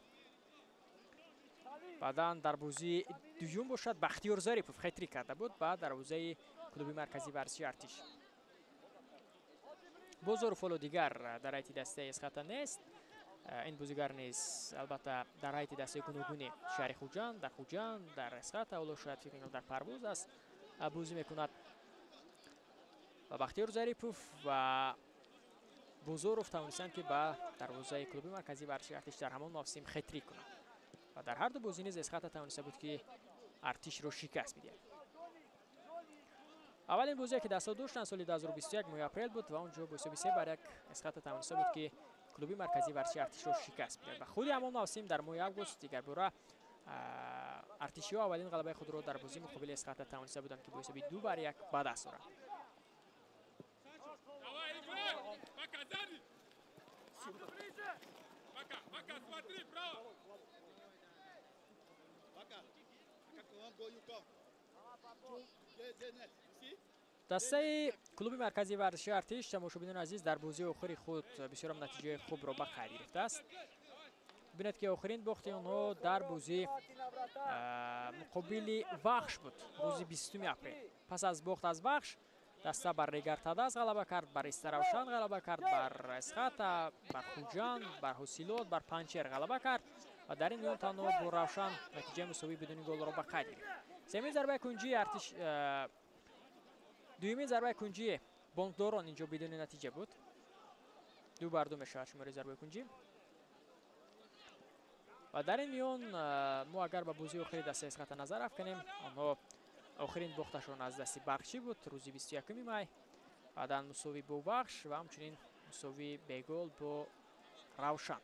بعدا در بازی دوم باشد بختیار ظریفوف خطری کرده بود بعد در بازی کلوب مرکزی ورزشی ارتش. بازاروف دیگر در ایت دسته اسخاتا نیست این بازیگر نیست البته در حیط دسته گوناگونی شهر خوجند در خوجند در اسقاط اولو شاید فکر کنم در پرواز است بازی میکند و بختیار ظریفوف و بوزوروف توانستند که با دروازه کلوب مرکزی ورزشی ارتش در همان موسم خطری کنند و در هر دو بازی نیز اسقاط توانسته بود که ارتش رو شکست بده. اولین بازی که دست داشتن سال 2021 ماه اپریل بود و اونجا با 3-1 اسقاط توانسته بود که کلوب مرکزی ورزشی ارتش رو شکست بده و خود همان موسم در ماه آگوست دیگر باره ارتشی‌ها اولین غلبه خود را در بازی مقابل اسقاط توانسته بودند که با 2-1 به دست آورند. دسته کلوب مرکزی ورزشی ارتش تماشاگران عزیز در بازی آخری خود بسیار نتیجه خوب را به خرید گرفته است. ببینید که آخرین باخت آنها در بازی مقابل وخش بود روز 20 اپریل. پس از باخت از وخش دسته بر ریگرتاداس غلبه کرد، بر استراوشان غلبه کرد، بر اسقاط، بر خوجان، بر حسیلوت، بر پنچر غلبه کرد و در این میان تنها با روشن نتیجه مساوی بدون گل را به خرید گرفت. سومین ضربه کنجی ارتش دومین ضربه کنجی بانکداران اینجا بدون نتیجه بود. 2-2 میشه شماره ضربه کنجی. و در این میان ما اگر به بازی آخری دسته اسقاط نظر افکنیم آنها آخرین باختشان از دست برقچی بود روز 21 می. بعداً مساوی با بخش و همچنین مساوی به گل با روشن.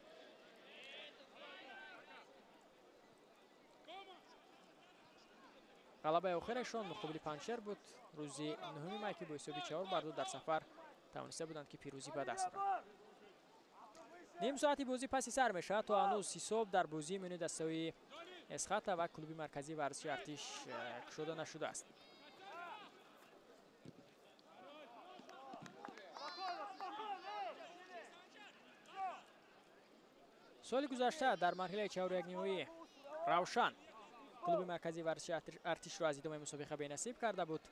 غلبه آخرشان مقابل پنچر بود روز 9 می که با حساب 4-2 در سفر توانسته بودند که پیروزی به دست آورند. نیم ساعتی بازی پسی سر میشه تا هنوز 3 در بازی میان دسته اسقاط و کلوب مرکزی ورزشی ارتش شده نشده است. سال گذشته در مرحله 4-1 نهایی روشن کلوب مرکزی ورزشی ارتش را از ادامه مسابقه بی‌نصیب کرده بود.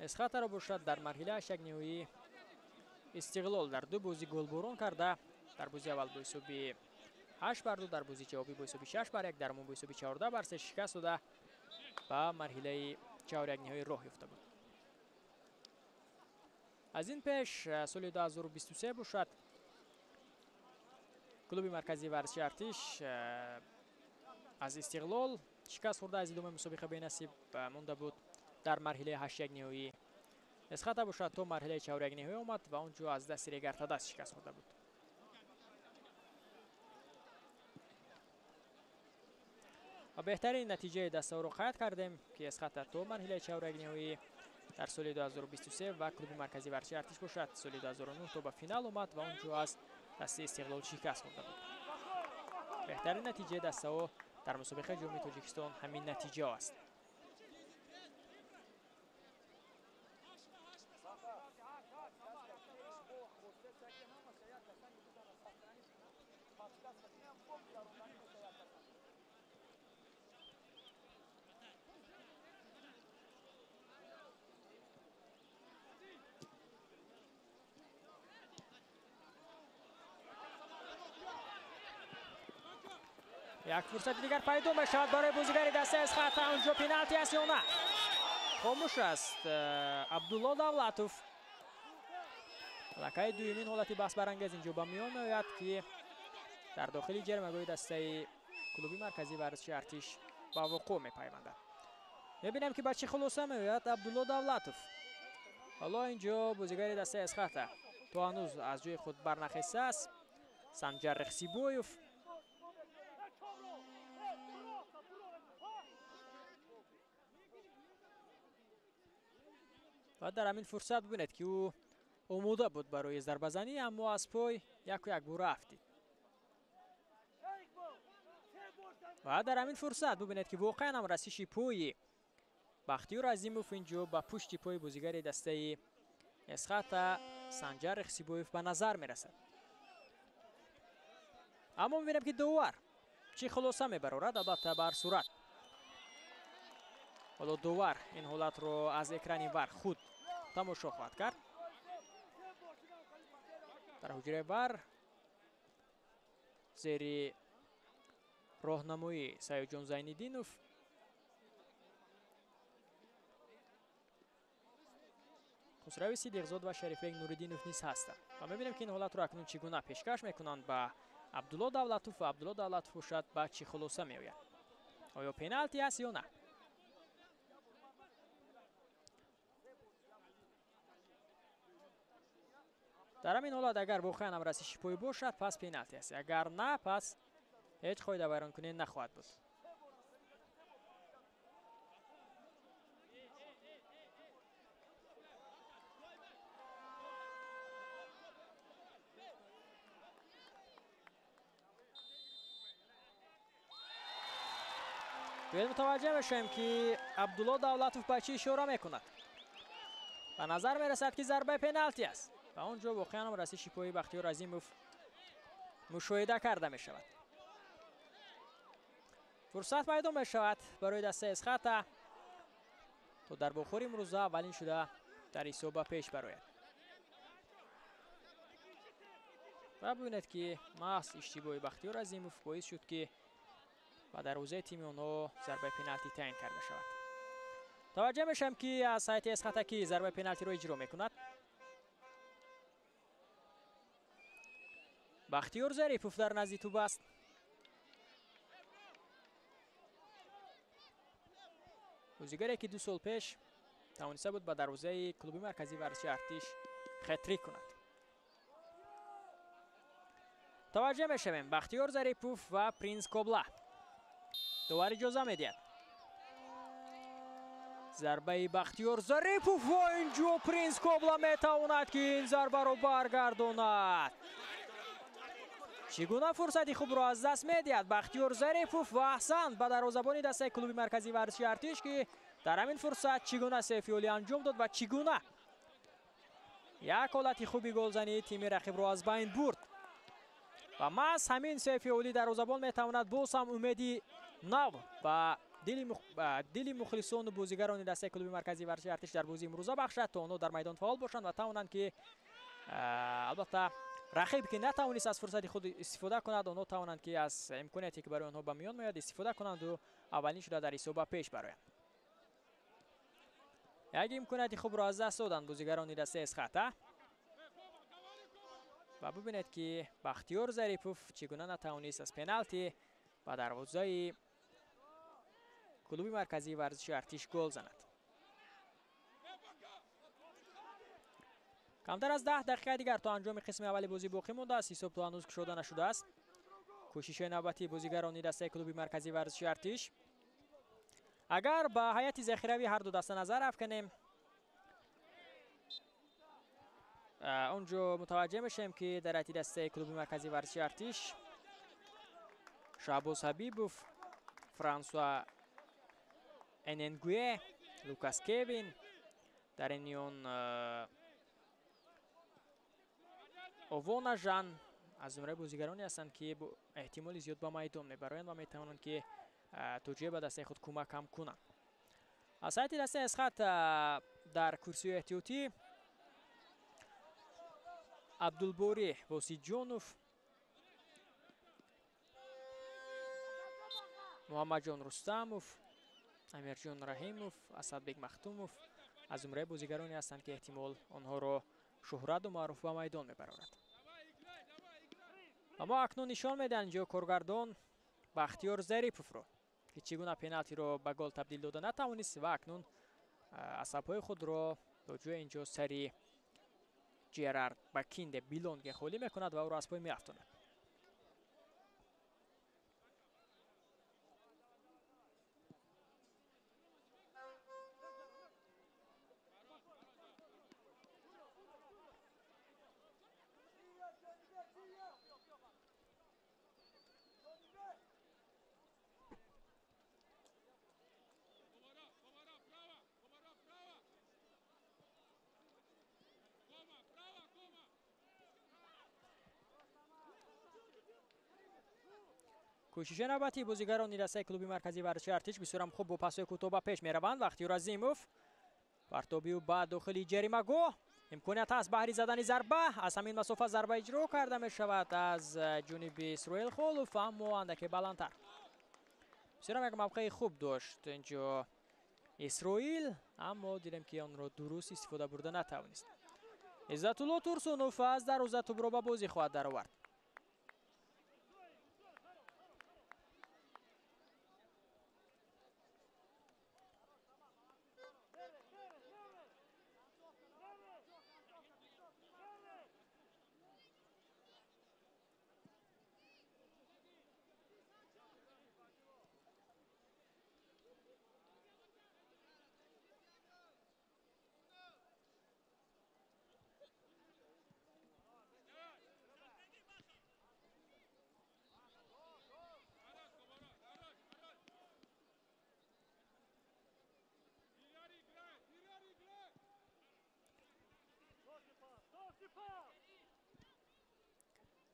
اسقاط را باشد در مرحله 8 نهایی استقلال در 2 بازی گلباران کرده. در بازی اول با حساب 8-2 در بازی جوابی با حساب 6-1 در با حساب 14-3 شکست داده و مرحله 4-1 نهایی راه یافته بود. از این پیش سال 2023 باشد کلوب مرکزی ورزشی ارتش از استقلال شکست خورده از ادامه مسابقه بی‌نصیب مانده بود. در مرحله 8-1 نهایی اسقاط باشد تا مرحله 4-1 نهایی آمد و اونجا از دست ریگرتاداس شکست خورده بود. و بهترین نتیجه دسته را قید کردیم که اسقاط تا مرحله 4-1 نهایی در سال 2023 و کلوب مرکزی ورزشی ارتش باشد سال 2009 تا به فینال آمد و اونجا از دست استقلال شکست خورده بود. بهترین نتیجه دسته ها در مسابقه جام تاجیکستان همین نتیجه است. یک فرصت دیگر پیدا میشود برای بازیگر دسته اسقاط. اونجا پنالتی است یا نه؟ خاموش است عبدالله دولتوف. لکه دومین حالتی بحث برانگیز اینجا به میان میآید که در داخل جرمگاه دسته کلوب مرکزی ورزشی ارتش با وقوع میپیوندد. میبینیم که بچه خلاصه میآید عبدالله دولتوف. حالا اینجا بازیگر دسته اسقاط تو هنوز از جای خود برنخسته است. سنجر رخسیبویوف و در همین فرصت ببینید که او آماده بود برای ضربه زنی اما از پای یک بار رفتید. و در همین فرصت ببینید که واقعا هم رسیش پای بختیار عظیموف اینجا به پشت پای بازیگر دسته اسقاط سنجر رخسیبویف به نظر میرسد. اما میبینیم که داور چی خلاصه میبرد البته بر صورت. حالا داور این حالت رو از اکران ور خود تماشا خواهد کرد. در حجره بر زیر راهنمایی سیاجان زین‌الدینوف خسروی صدیقزاد و شریفبек نوریدینوف نیز هستند و می‌بینیم که این حالت رو اکنون چگونه پیشکش میکنند به عبدالله دولتوف و عبدالله دولتوف شاید به چی خلاصه میآید. آیا پنالتی است یا نه؟ در همین حالت اگر واقعا امرسی شیپوی باشد پس پنالتی است، اگر نه پس هیچ قاعده ویران کننده نخواهد بود. باید متوجه بشیم که عبدالله دولتوف به چی اشاره میکند. به نظر میرسد که ضربه پنالتی است و اونجا واقعا امرسی شیپوی بختیار عظیموف مشاهده کرده می شود. فرصت پیدا می شود برای دسته اسخط تا در بخور امروزه اولین شده در حساب پیش براید و ببینید که محض اشتباه بختیار عظیموف باعث شد که و دروازه تیم آنها ضربه پنالتی تعیین کرده شود. توجه میشم که از سایت اسخطکی ضربه پنالتی رو اجرا میکند. بختیار ظریفوف در نزد توپ است. بازیگری که 2 سال پیش توانسته بود به دروازه کلوب مرکزی ورزشی ارتش خطری کند. توجه میشویم بختیار ظریفوف و پرینس کوبلا دوباره اجازه میدهد. ضربه بختیار ظریفوف و اینجا پرینس کوبلا میتواند که این ضربه رو برگرداند. چگونه فرصتی خوب را از دست میدهد بختیار ظریفوف و احسن به دروازه‌بان دسته کلوب مرکزی ورزشی ارتش که در همین فرصت چگونه سیفیولی انجام داد و چگونه یک حالت خوبی گلزنی تیم رقیب را از بین برد و محض همین سیفیولی دروازه‌بان میتواند باز هم امیدی نو و دل مخلصان و بازیگران دسته کلوب مرکزی ورزشی ارتش در بازی امروزه بخشد تا آنها در میدان فعال باشند و توانند که البته رقیب که نتوانست از فرصت خود استفاده کند آنها توانند که از امکاناتی که برای آنها به میان میاد استفاده کنند و اولین شده در حساب پیش برآیند. یک امکاناتی خوب را از دست دادند بازیگران دسته اسخط و ببینید که بختیار ظریفوف چگونه نتوانست از پنالتی و دروازه کلوب مرکزی ورزشی ارتش گل زند. کمتر از 10 دقیقه دیگر تا انجام قسم اول بازی باقی مانده است. حساب تا هنوز گشوده نشده است. کوشش نوبتی بازیگران دسته کلوب مرکزی ورزشی ارتش اگر به هیئت ذخیروی هر دو دسته نظر افکنیم اونجا متوجه میشیم که در هیئت دسته کلوب مرکزی ورزشی ارتش شعباز حبیبوف، فرانسوا اننگوی، لوکاس کوین، در این میان اووانا ژان از جمله بازیگرانی هستند که احتمال زیاد به میدان میبرند و میتوانند که توجیه به دسته خود کمک هم کنند. از سایت دسته اسخط در کرسی احتیاطی عبدالباری واسیجانوف، محمد جان رستموف، امیر جان رحیموف، اسدبek مختوموف از جمله بازیگرانی هستند که احتمال آنها را شهرت و معروف به میدان میبرند. اما اکنون نشان میدن اینجا کارگردان بختیار ظریفوف رو که چگونه پنالتی رو به گل تبدیل داده نتوانست و اکنون عصبهای خود را به جای اینجا سری جیرارد بکیند بیلونگ خالی میکند و او را از پای میافتاند. کوشش نوبتی بازیگران دسته کلوب مرکزی ورزشی ارتش بسیار خوب با پاس‌های کوتاه به پیش میروند. بختیار عظیموف پرتابی و بعد داخلی جریمه گوه امکانیت است بهری زدن ضربه از همین مسافت ضربه اجرا کرده می شود از جانب اسرائیل خلوف اما اندکی بلندتر. بسیار یک موقع خوب داشت اینجا اسرائیل اما دیدم که آن را درست استفاده برده نتوانست. عزت الله ترسونوف از دروازه توپ را به بازی خواهد درآورد.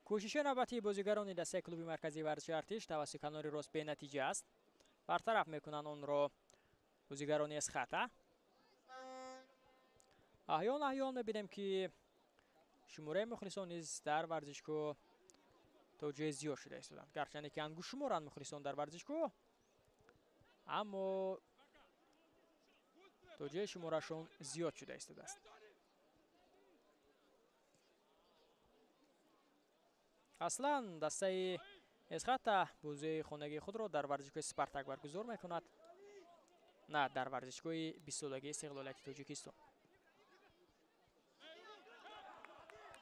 کوشش نوبتی بازیگران دسته کلوب مرکزی ورزشی ارتش توسط کنار راست به نتیجه است. برطرف میکنن اون رو بازیگران اسخطه. احیان میبینیم که شماره مخلصان نیز در ورزشگاه توجیه زیاد شده ایستادند. گرچه که انگوش شمارند مخلصان در ورزشگاه اما توجیه شمارهشون زیاد شده ایستاده است. اصلا دسته اسخطه بازی خانگی خود را در ورزشگاه سپارتاک برگزار میکند، نه در ورزشگاه 20 سالگی استقلالیت تاجیکستان.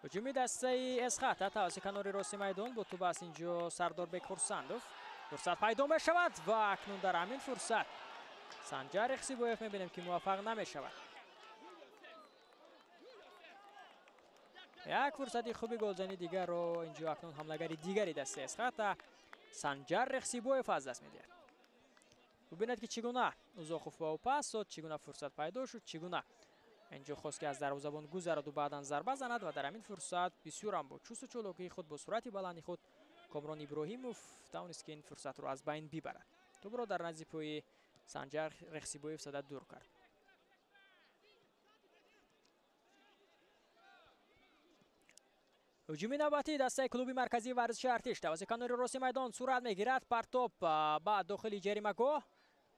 هجوم دسته اسخطه توسط کنار راست میدان با توپ است اینجا سرداربک خورسندوف. فرصت پیدا می شود و اکنون در همین فرصت سنجر رخسیبویف میبینیم که موفق نمی شود. یک فرصتی خوبی گلزنی دیگر رو اینجا اکنون حملهگری دیگری دسته اسخطه سنجر رخسیبویف از دست میدهد. ببینید که چگونه اوزاخوف با پاس داد، چگونه فرصت پیدا شد، چگونه اینجا خواست که از دروازه‌بان گذرد و بعداً ضربه زند و در همین فرصت بسیار هم با چوس و چالاکی خود با سرعت بلندی خود کامران ابراهیموف توانست که این فرصت رو از بین ببرد. توپ را در نزد پای سنجر رخسیبویف صدا دور کرد. هجوم نوبتی دسته کلوب مرکزی ورزشی ارتش توسط کنار راست میدان صورت میگیرد. پرتاب بعد داخل جریمه گاه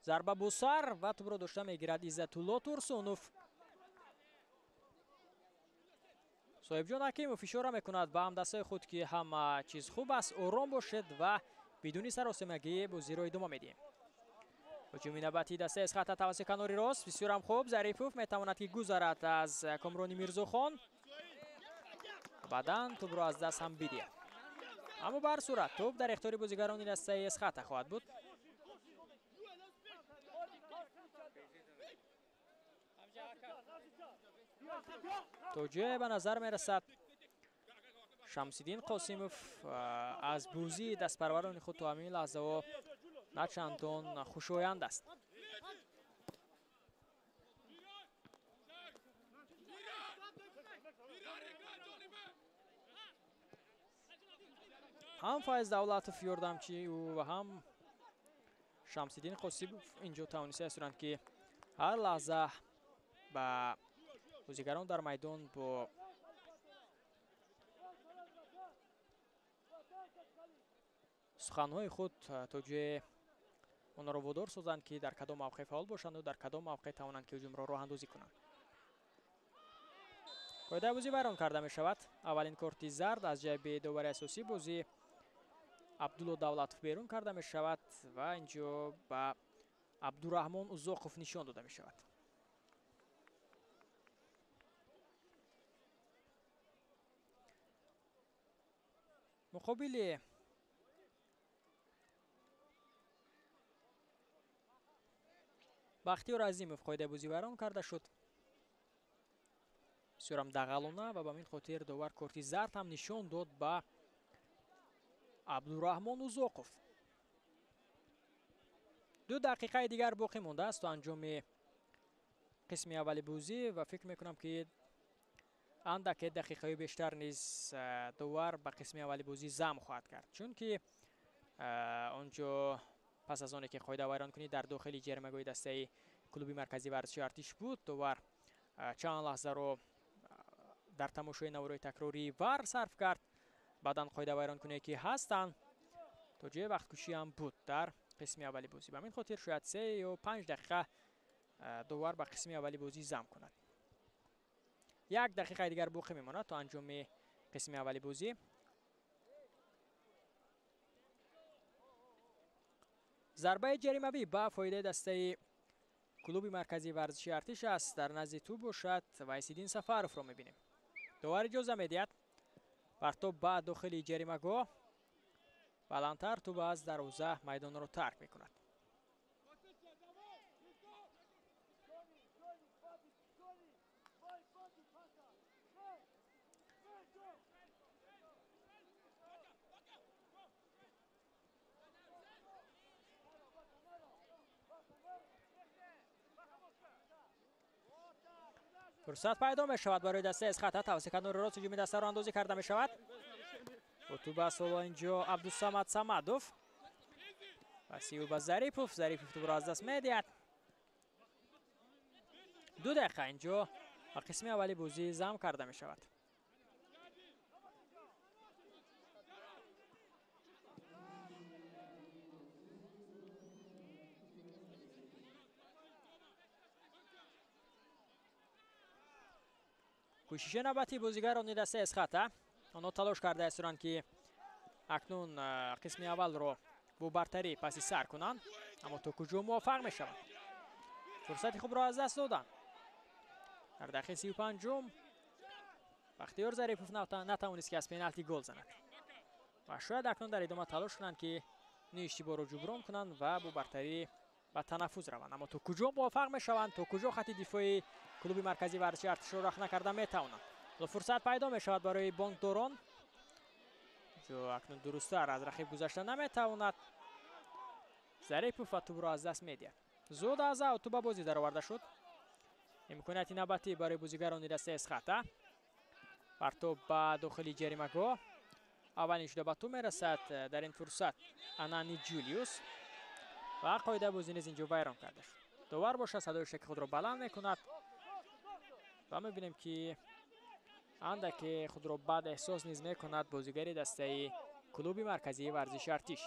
ضربه با سر و توپ را داشته میگیرد عزت الله ترسونوف. صاحب جان حکیموف اشاره میکند به هم دسته خود که همه چیز خوب است، آرام باشد و بدون سراسیمگی بازی را ادامه میدیم. هجوم نوبتی دسته اسخطه توسط کنار راست بسیار هم خوب. ظریفوف میتواند که گذرد از کامران میرزاخان، بعداً توپ را از دست هم بدهد. اما بر صورت توپ در اختیار بازیگران دسته اسخطه خواهد بود. توجیه به نظر میرسد شمس‌الدین قاسموف از بازی دست پروران خود تو همین لحظه و نه چندان خوشایند است. هم فایز دولتوف یاردمچی و هم شمس‌الدین قاسموف اینجا توانسته هستند که هر لحظه با بازیگران در میدان با سخنهای خود توجیه آنها را وادار سازند که در کدام موقع فعال باشند و در کدام موقع توانند که هجوم را راه اندازی کنند. قاعده بازی بیان کرده می شود. اولین کارت زرد از جانب داور اساسی بازی عبدالله دولتوف بیرون کرده می شود و اینجا به عبدالرحمن اوزاخوف نشان داده می شود. مقابل بختیار عظیموف قاعده بازی بیان کرده شد. بسیار هم دغلانه و به این خاطر داور کارت زرد هم نشان داد به عبدالرحمن اوزاخوف. 2 دقیقه دیگر باقی مانده است تا انجام قسم اول بازی و فکر میکنم که اندک دقیقه بیشتر نیز داور به قسم اول بازی زم خواهد کرد، چون که آنجا پس از آنی که قاعده ویران کنی در داخل جریمه‌گاه دسته клуби марказии варзиши артиш буд. Довар чанд лаҳза ро дар тамошои наворои такрории вар сарф кард. баъдан қоида вайронкунае ки ҳастанд то ҷои вақткушӣ ҳам буд дар қисми аввали бозӣ. ба ҳамин хотир шояд 3 ё 5 дақиқа довар ба қисми аввали бозӣ зам кунад. 1 дақиқаи дигар боқӣ мемонад то анҷоми қисми аввали бозӣ. зарбаи ҷаримавӣ ба фоидаи дастаи клуби марказии варзиши артиш аст. дар назди ту бошад Вайсиддин Сафаровро мебинем. довар иҷоза медиҳад. партоб ба дохили ҷаримагоҳ. баландтар туб аз дарвоза майдонро тарк мекунад. фурсат пайдо мешавад барои дастаи эсхата. тавассути канори рост ҳуҷуми дастаро андозӣ карда мешавад. бо ту ба соло инҷо Абдусамад Самадов. васиу ба Зарипов. Зарипов тубро аз даст медиҳад. 2 дақиқа инҷо ба қисми аввали бозӣ зам карда мешавад. кӯшиши навбатии бозигарони дастаи эсхата. онҳо талош карда исторанд ки акнун қисми аввалро бо бартарӣ паси сар кунанд, аммо то куҷо муваффақ мешаванд. фурсати хубро аз даст доданд. дар дақиқаи 35 бахтиёр Зарипов натавонист ки аз пеналти гол занад ва шояд акнун дар идома талош кунанд ки ин иштибоҳро ҷуброн кунанд ва бо бартарӣ ба танаффус раванд, аммо то куҷо муваффақ мешаванд, то куҷо хатти дифои клуби марказии варзиши артишро рахна карда метавонанд. фурсат пайдо мешавад барои бонкдорон. ҷо акнун дурусттар аз рақиб гузашта наметавонад. Зарипов ва тубро аз даст медиҳад. зуд аз аут ту ба бозӣ дароварда шуд. имконияти навбатӣ барои бозигарони дастаи эсхата. партоб ба дохили ҷаримагоҳ. аввалин шуда ба ту мерасад. дар ин фурсат Анани Ҷулиус ва қоидаи бозӣ низ инҷо вайрон карда шуд. довар бошад садои шаки худро баланд мекунад ва мебинем ки андаке худро бад эҳсос низ мекунад бозигари дастаи клуби марказии варзиши артиш.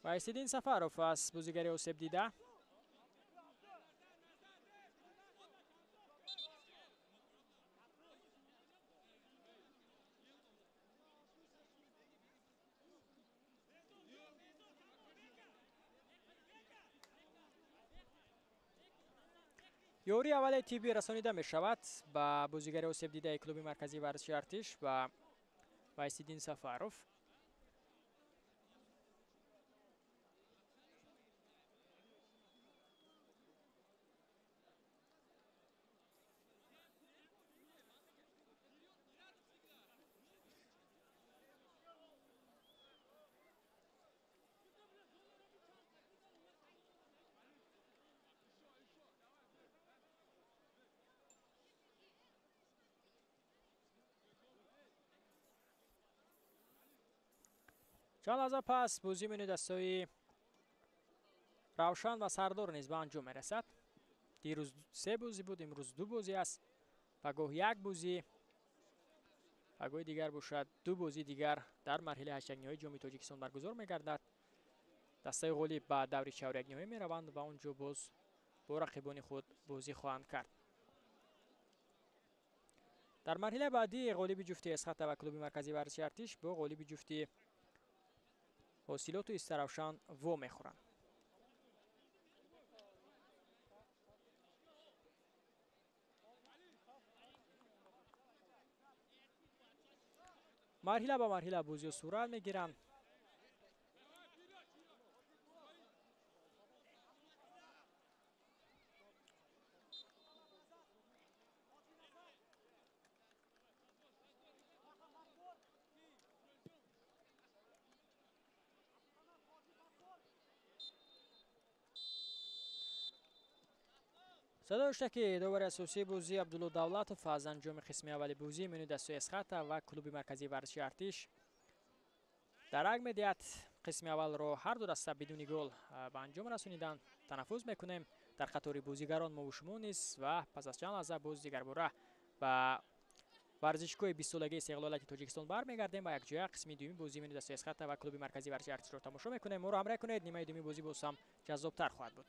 Вайсиддин Сафаров аз бозигари осеб дида. ёрии аввале тиббӣ расонида мешавад ба бозигари осебдидаи клуби марказии варзиши артиш ба Вайсиддин Сафаров. чанд лаҳза пас бозӣ менӯи дастаи Равшан ва Сардор низ ба анҷом мерасад. дирӯз 3 бозӣ буд, имрӯз 2 бозӣ аст. пагоҳ 1 бозӣ, пагоҳи дигар бошад 2 бозӣ дигар дар марҳилаи ҳаштякниҳои ҷоми Тоҷикистон баргузор мегардад. дастаи ғолиб ба даври чаврякниҳоӣ мераванд ва онҷо боз бо рақибони худ бозӣ хоҳанд кард. дар марҳилаи баъдӣ ғолиби ҷуфти эсхата ва клуби марказии варзиши артиш бо ғолиби ҷуфти ҳосилоту Истаравшан во мехӯранд. марҳила ба марҳила бозиҳо сурат мегиранд. садои ҳуштаки довари асосии бозӣ Абдулло Давлатов аз анҷоми қисми аввали бозӣ менӯи дастаи эсхата ва клуби марказии варзиши артиш дарак медиҳад. қисми аввалро ҳар ду даста бидуни гол ба анҷом расонидан. Танаффус мекунем дар қатори бозигарон мо шумо низ ва пас аз чанд лаҳза боз дигарбора ба варзишгоҳи 20 солагаи Истиқлолияти Тоҷикистон бармегардем. Ба якҷоя қисми дуюми бозии Мини Дастаи Эсхата ва клуби марказии варзиши артишро тамошо мекунем. моро ҳамроҳ кунед. нимаи дуюми бозӣ боз ҳам ҷаззобтар хоҳад буд.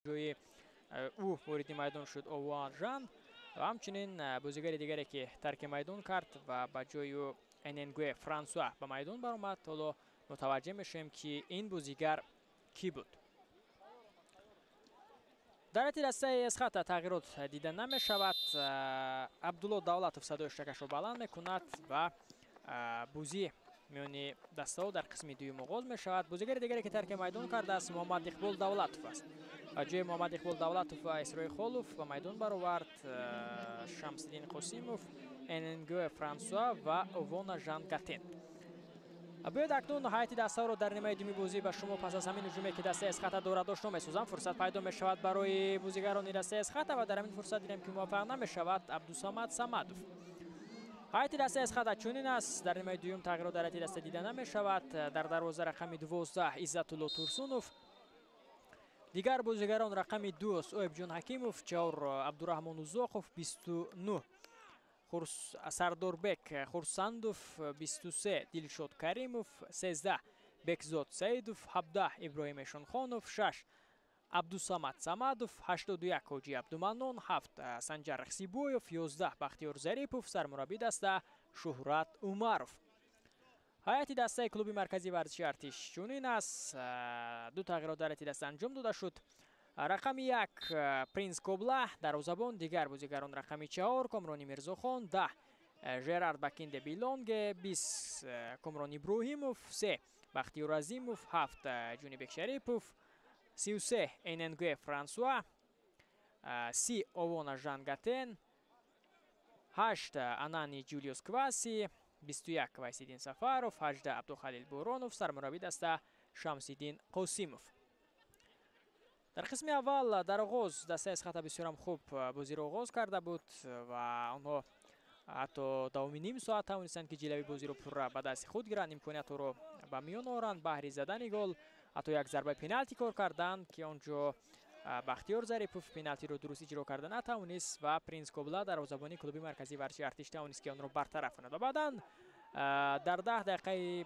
جوی او وارد میدان شد اوان جان و همچنین بازیگر دیگری که ترک میدان کرد و با جای او اننگوی فرانسوا به میدان برآمد. حالا متوجه میشیم که این بازیگر کی بود. در دسته اسخط تغییرات دیده نمی شود. عبدالله دولتوف صدایش را بلند میکند و بازی میانی دسته ها در قسم دوم آغاز می شود. بازیگر دیگری که ترک میدان کرده است محمد اقبال دولتوف است. جای محمد اقبال دولتوف و اسرای خولوف به میدان برآورد. شمس‌الدین قاسموف، اننگو فرانسوا و اووانا ژان گاتن. باید اکنون هیئت دسته رو در نیمه دوم بازی به شما پس از همین هجومی که دسته اسخط دارد آشنا می‌سازم. فرصت پیدا می شود برای بازیگران دسته اسخط و در همین فرصت دیدیم که موفق نمی شود عبدالصمد صمدوف. هیئت دسته اسخط چنین است. در نیمه دوم تغییرات در هیئت دسته دیده نمی شود. در دروازه رقم 12 عزت الله تورسونوف. دیگر بازیگران رقم 2 اویب جون حکیموف، 4 عبدالرحمن اوزاقوف، 29 سرداربک خورسندوف، 23 دلشاد کریموف، 13 بکزاد سیدوف، 17 ابراهیم شونخانوف، 6 عبدالصمد صمدوف، 81 حاجی عبدالمنان، 7 سنجر خسیبویوف، 11 بختیار ظریفوف. سرمربی دسته شهرت عمروف. هیئت دسته کلوب مرکزی ورزشی ارتش چنین است. دو تغییرات در هیئت دسته انجام داده شد. رقم 1 پرینس کوبلا دروازه‌بان. دیگر بازیگران رقم 4 کامران میرزاخان، 10 ژرارد بکیند بیلونگ، 20 کامران ابراهیموف، 3 بختیار عظیموف، 7 جونی بک شریپوف، 33 اننگو فرانسوا، 30 اووانا ژان گاتن، 8 انانی جولیوس کواسی، 21 وایسیدین سفاروف، 18 عبدالخلیل بورونوف. سرمربی دسته شمس‌الدین قاسموف. در قسم اول در آغاز دسته اسخط بسیار خوب بازی را آغاز کرده بود و آنها حتی دومی نیم ساعت توانستند که جلوی بازی را پر به دست خود گیرند، امکانیت را به میان آورند. بهر زدن گل حتی یک ضربه پنالتی کار کردند که آنجا بختیار ظریفوف پنالتی را درست اجرا کرده نتوانست و پرینس کوبلا دروازه‌بان کلوب مرکزی ورزشی ارتش توانست که آن را برطرف کند. و بعدا در 10 دقیقه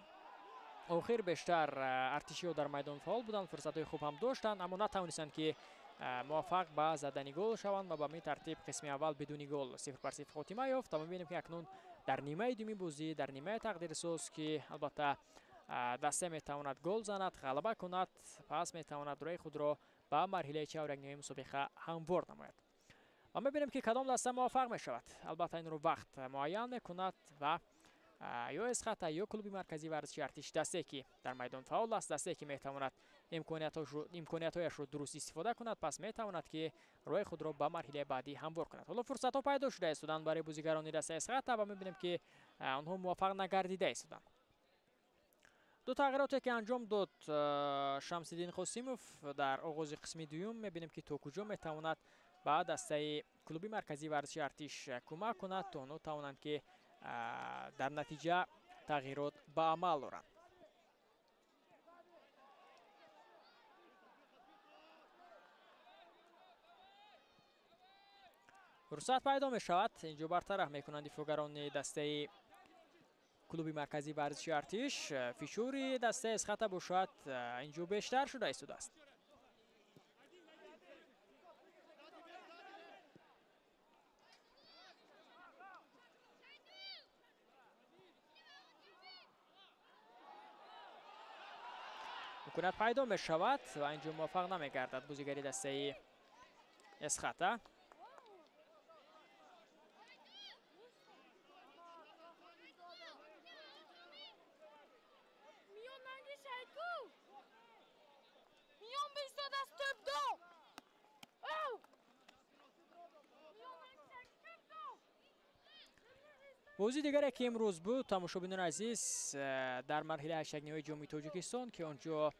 آخر بیشتر ارتشی‌ها در میدان فعال بودند، فرصت‌های خوب هم داشتند اما نتوانستند که موفق به زدن گل شوند و به این ترتیب قسم اول بدون گل 0-0 خاتمه یافت. ما می‌بینیم که اکنون در نیمه دوم بازی در نیمه تقدیرساز که البته دسته میتواند گل زند، غلبه کند، پس میتواند روی خود را به مرحله چهارم نهایی مسابقه هموار نماید. و می‌بینیم که کدام دسته موفق می‌شود. البته این رو وقت معین می‌کند و یا اسخط یا کلوب مرکزی ورزشی ارتش دسته که در میدان فعال است، دسته که میتواند امکانیت‌هایش را درست استفاده کند، پس میتواند که روی خود را به مرحله بعدی هموار کند. حالا فرصت‌ها پیدا شده استودن برای بازیگران دسته اسخط و می‌بینیم که آنها موفق نگردیده استودن. دو تغییراتی که انجام داد شمس‌الدین قاسموف در آغاز قسم دوم، می‌بینیم که تا کجا میتواند به دسته کلوب مرکزی ورزشی ارتش کمک کند تا آنها توانند که در نتیجه تغییرات به عمل آورند. فرصت پیدا می شود. اینجا برطرف میکنند دفاعگران دسته کلوب مرکزی ورزشی ارتش. فشوری دسته اسخط باشد اینجا بیشتر شده است. امکانیت پیدا می شود و اینجا موفق نمی گردد بازیگری دسته اسخط. بازی دیگری که امروز بود تماشابینان عزیز در مرحله هشتگ‌نهایی جام تاجیکستان که آنجا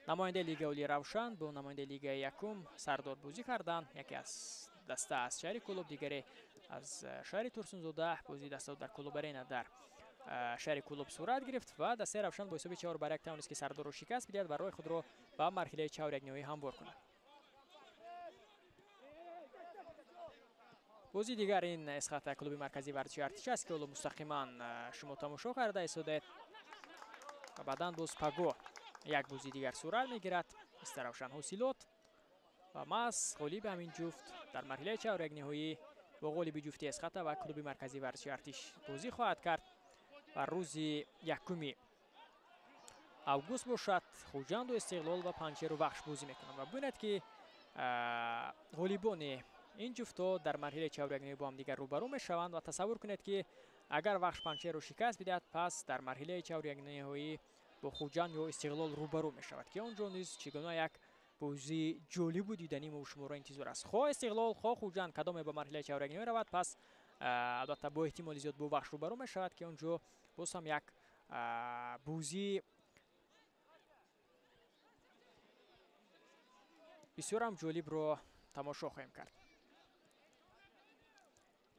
نماینده لیگ اولی روشن با نماینده لیگ یکم سردار بازی کردند. یکی از دسته از شهر کلوب، دیگری از شهر تورسونزاده. بازی دسته در کلوب ارینا در شهر کلوب صورت گرفت و دسته روشن با حساب 4-1 توانست که سردار را شکست بدهد و راه خود را به مرحله چهارم‌نهایی هموار کند. بازی دیگر این اسخط کلوب مرکزی ورزشی ارتش است که مستقیما شما تماشا کرده اید و بعدا باز پگو یک بازی دیگر صورت میگیرد. است روشن حاصلات و ماس غالب همین جفت در مرحله چهارگ نهایی با غالب جفتی اسخاتا و کلوب مرکزی ورزشی ارتش بازی خواهد کرد و روز 1 август бошад. Хуҷанду Истиқлол ва Панҷшеру Вахш бозӣ мекунанд ва бинед ки ғолибони ин ҷуфтҳо дар марҳилаи чаврагнавӣ бо ҳамдигар рӯбарӯ мешаванд ва тасаввур кунед ки агар Вахш Панҷшеру шикаст бидиҳад, пас дар марҳилаи чаврагнавӣ бо Хуҷанд ё Истиқлол рӯбарӯ мешавад ки он ҷо низ чӣ гуна як бозӣ ҷолибу дидани мо шуморо интизор аст. Хо Истиқлол, хо Хуҷанд кадоме ба марҳилаи чаврагнавӣ равад, пас албатта бо эҳтимоли зиёд бо Вахш рӯбарӯ мешавад ки он ҷо боз ҳам як бозӣ бисёр ҳам ҷолибро тамошо хоҳем кард.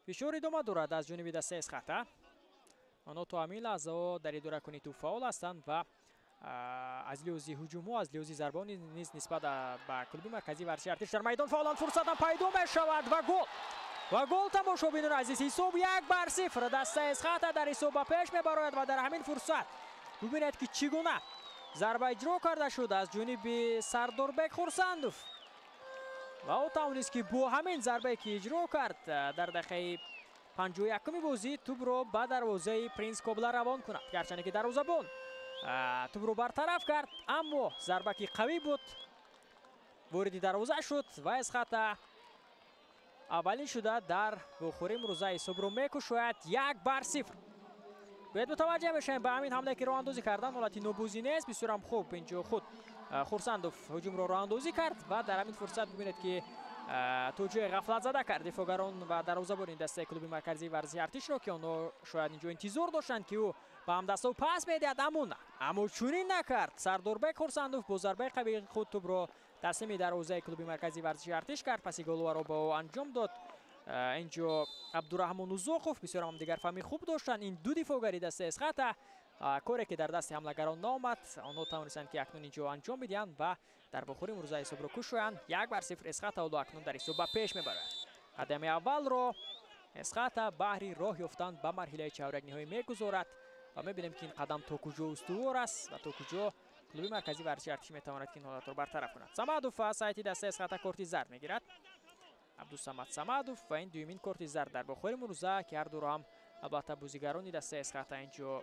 фишор идома дорад аз ҷониби дастаи Эсхата. онҳо то ҳамин лаҳзаҳо дар идоракунии тӯб фаъол ҳастанд ва аз лиҳози ҳуҷумҳо, аз лиҳози зарбони низ нисбат ба клуби марказии варзиши артиш дар майдон фаъоланд. Фурсатам пайдо мешавад ва гол! ва гол тамошобинон азиз, ҳисоб 1-0 дастаи Эсхата дар ҳисоб ба пеш мебарояд ва дар ҳамин фурсат бибинед ки чӣ гуна зарба иҷро карда шуд аз ҷониби Сардорбек Хурсандов ва ӯ тавонист ки бо ҳамин зарбае ки иҷро кард дар дақиқаи 51 бозӣ тӯбро ба дарвозаи Принс Кобла равон кунад. гарчанде ки дарвозабон тӯбро бартараф кард, аммо зарба ки қавӣ буд вориди дарвоза шуд ва Эсхата аввалин шуда дар вохӯрии имрӯза ҳисобро мекушояд 1-0. бояд мутаваҷҷеҳ мешавем ба ҳамин ҳамлае ки роҳандозӣ кардан, ҳолати нобузӣ нест. бисёр ҳам хуб инҷо худ Хурсандов ҳуҷумро роҳандозӣ кард ва дар ҳамин фурсат бибинед ки то ҷое ғафлатзада кард дифоъгарон ва дарвозабони дастаи клуби марказии варзиши артишро ки онҳо шояд инҷо интизор доштанд ки ӯ ба ҳамдастҳо пас медиҳад, аммо чунин накард. Сардорбек Хурсандов бо зарбаи қавии худ тӯбро таслими дарвозаи клуби марказии варзиши артиш кард. паси голуваро ба ӯ анҷом дод. инҷо Абдураҳмон Узоқов бисёр ҳам дигарфаҳми хуб доштанд. ин ду дифоъгари дастаи Эсхата коре ки дар дасти ҳамлагарон наомад, онҳо тавонистанд ки акнун инҷо анҷом бидиҳанд ва дар вохӯрии имрӯза ҳисобро кушоянд. 1-0 Эсхата ҳоло акнун дар ҳисоб ба пеш мебарояд. қадами аввалро Эсхата баҳри роҳ ёфтан ба марҳилаи чаврагниҳоӣ мегузорад ва мебинем ки ин қадам то куҷо устувор аст ва то куҷо клуби марказии варзиши артиш метавонад ки ин ҳолатро бартараф кунад. Самадов аз сайти дастаи Эсхата корти зард мегирад. Абдусамад Самадов ва ин дуюмин корти зард дар вохӯрии имрӯза ки ҳардуро ҳам албатта бозигарони дастаи Эсхата инҷо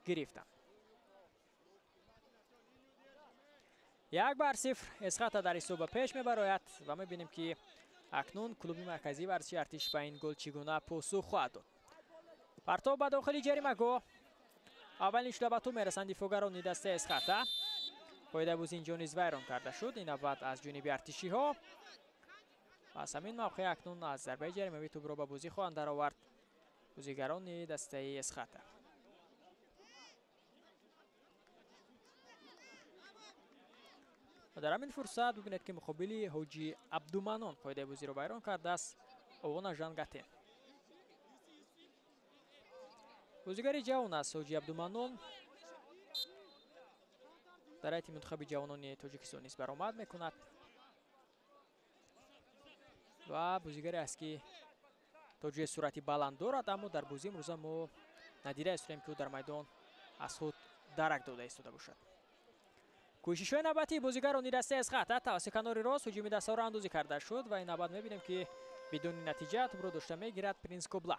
гирифтанд. 1-0 Эсхата дар ҳисоб ба пеш мебарояд ва мебинем ки акнун клуби марказии варзиши артиш ба ин гол чӣ гуна посух хоҳад дод. партов ба дохили ҷаримагоҳ аввалин шуда ба тӯб мерасанд дифоъгарони дастаи Эсхата. қоидаи бозӣ инҷо низ вайрон карда шуд. ин навбат аз ҷониби артишиҳо. аз ҳамин мавқеъ акнун аз зарбаи ҷаримавӣ тӯбро ба бозӣ хоҳанд даровард бозигарони дастаи Эсхата. дар ҳамин фурсат бибинед ки муқобили Ҳоҷи Абдуманон қоидаи бозиро вайрон кардааст Овона Жангатен. бозигари ҷавон аст Ҳоҷи Абдуманон. дар ҳайати мунтахаби ҷавонони Тоҷикистон низ баромад мекунад ва бозигаре аст ки то ҷое суръати баланд дорад, аммо дар бозии имрӯза мо надида истодем ки ӯ дар майдон аз худ дарак дода истода бошад. кӯшишҳои навбатии бозигарони дастаи Эсхата тавассути канори рост ҳуҷуми дастаҳо роҳандозӣ карда шуд ва ин навбат мебинем ки бидуни натиҷа тӯбро дошта мегирад Принс Кобла.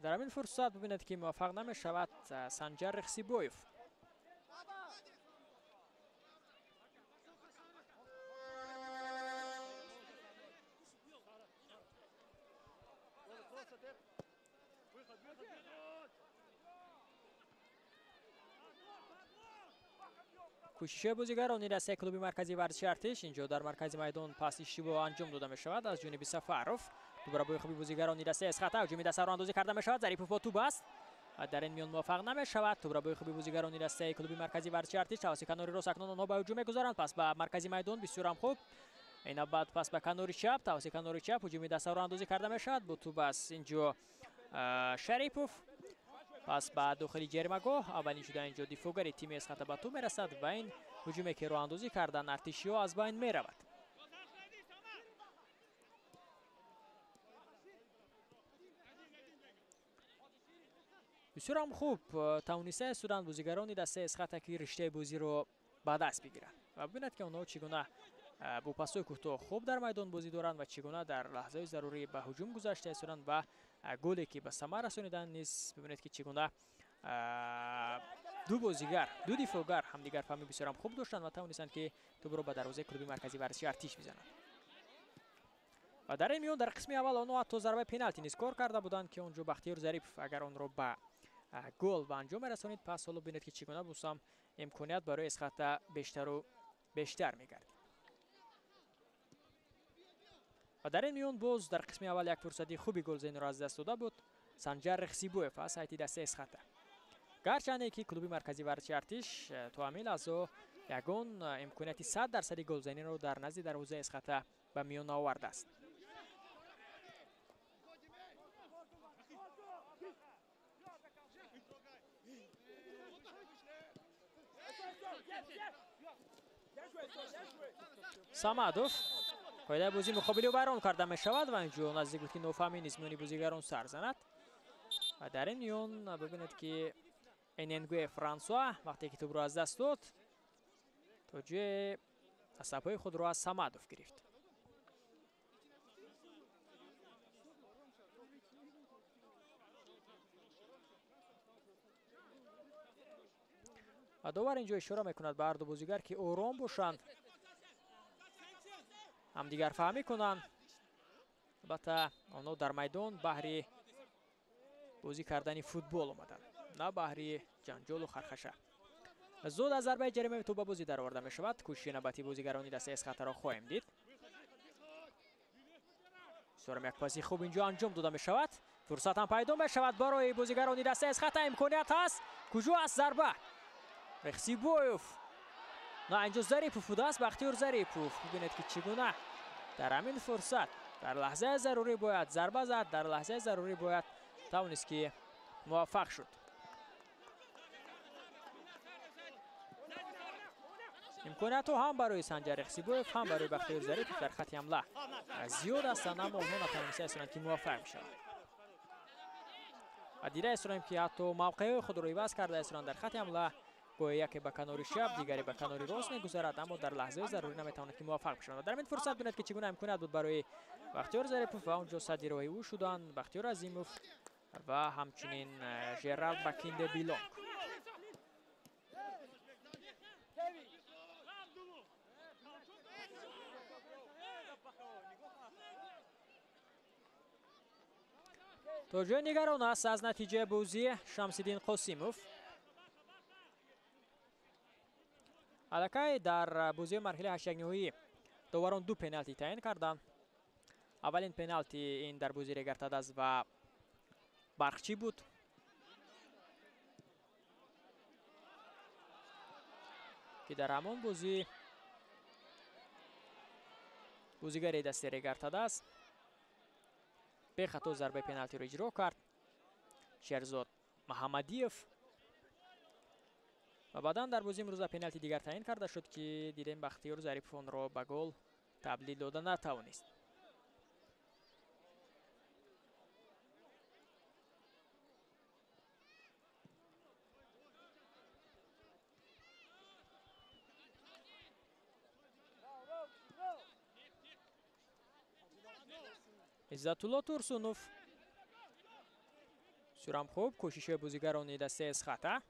дар ҳамин фурсат бибинед ки муваффақ намешавад Санҷар Рихсибоев. кӯшишҳои бозигарони дастаи клуби марказии варзиши артиш инҷо дар маркази майдон пас иштибоҳ анҷом дода мешавад аз ҷониби Сафаров. тӯбро бо хуби бозигарони дастаи Эсхата ҳуҷуми дастаро андозӣ карда мешавад. Зарипов бо тӯб аст. در این میان موفق نمی‌شود. توپ را به خوبی بازیگران دسته کلوب مرکزی ورزشی ارتش توسط کناری راست اکنون آنها به هجوم می‌گذارند. پس به مرکزی میدان بسیار هم خوب. اینا بعد پس به کناری چپ توسط کناری چپ هجومی دسته را اندازی کرده می‌شود. با توپ است اینجا شریپوف. پس به داخلی جریمه‌گاه اولین شده اینجا دیفوگری تیم اسخط به توپ می‌رسد و این هجومی که راه اندازی کردن ارتشی‌ها از بین می‌رود. بسیار هم خوب توانسته سودان بازیگران دسته اسخط که رشته بازی رو به دست بگیرند و ببینید که اونها چگونه با پاس‌های کوتاه خوب در میدان بازی دارند و چگونه در لحظه ضروری به هجوم گذشته سودان و گلی که به ثمر رسانیدن نیست. ببینید که چگونه دو بازیگر دو دفاعگر همدیگر فهمی بسیار هم خوب داشتند و توانستند که توپ رو به دروازه کلوب مرکزی ورزشی ارتش بزنند. و در این میون در قسم اول آنها حتی ضربه پنالتی نیز کار کرده بودند که اونجا بختیار ظریف اگر آن را به گل به انجام رسانید پس حالا ببینید که چگونه بوسام امکانیت برای اسخط بیشتر و بیشتر می‌گردید. و در این میون باز در قسم اول یک فرصتی خوبی گلزنی را از دست داده بود سنجر رخسیبویف از هیئت دسته اسخط. گرچند که کلوب مرکزی ورزشی ارتش تو همین لحظه یگان امکانیت 100% گلزنی را در نزد دروازه اسخط به میان آورده است. سامادوف قاعده بازی مقابلی رو بیان کرده می شود و اینجا نزدیک بود که نوفهمی نیز میانی بازیگران سر زند. و در این میون ببینید که اننگوی فرانسوا وقتی که توپ را از دست داد توجه عصبهای خود را از سامادوف گرفت. و داور اینجا اشاره میکند به هر دو بازیگر که آرام باشند هم دیگر فهمی کنند. البته آنها در میدان بهر بازی کردن فوتبال آمدند نه بهر جنجال و خرخشه. زود از ضربه جریمه توپ به بازی در آورده می شود. کوشش نوبتی بازیگران دسته اسخط را خواهیم دید. سرم یک پاسی خوب اینجا انجام داده می شود. فرصت هم پیدا می شود برای بازیگران دسته اسخط. امکانیت هست. کجا است ضربه؟ رخسیبویف. نه اینجا ظریفوف بوده است. بختیار ظریفوف. ببینید که چگونه در همین فرصت در لحظه ضروری باید ضربه زد. در لحظه ضروری باید توانست که موفق شد. امکانیت هم برای سنجر رخسیبویف هم برای بختیار ظریف در خط حمله زیاد هستند اما اونها نتوانسته که موفق میشوند. و دیده اسرائیم که حتی موقع خود رو عوض کرده اسرائیم در خط حمله گویا یکی به کناری چپ دیگری به کناری راست میگذارد اما در لحظه ضروری نمیتواند که موفق بشوند. در این فرصت ببینید که چگونه امکانیت بود برای بختیار ظریف و اونجا صدی روی او شدند بختیار عظیموف و همچنین ژرالد بکینده بیلونگ. توجه نگران است از نتیجه بازی شمس‌الدین قاسیموف. الکی در بازی مرحله 8 نهایی داوران دو پنالتی تعیین کردند. اولین پنالتی این در بازی رگرتادز و برخچی بود. که در همان بازی بازیگر دسته رگرتادز به خطا ضربه پنالتی را اجرا کرد شهرزاد محمدیف و بعدا در بازی امروز پنالتی دیگر تعیین کرده شد که دیدیم بختیار ظریف آن را به گل تبدیل داده نتوانست. عزت‌الله ترسونوف سرم خوب کوشش بازیگران دسته اسخط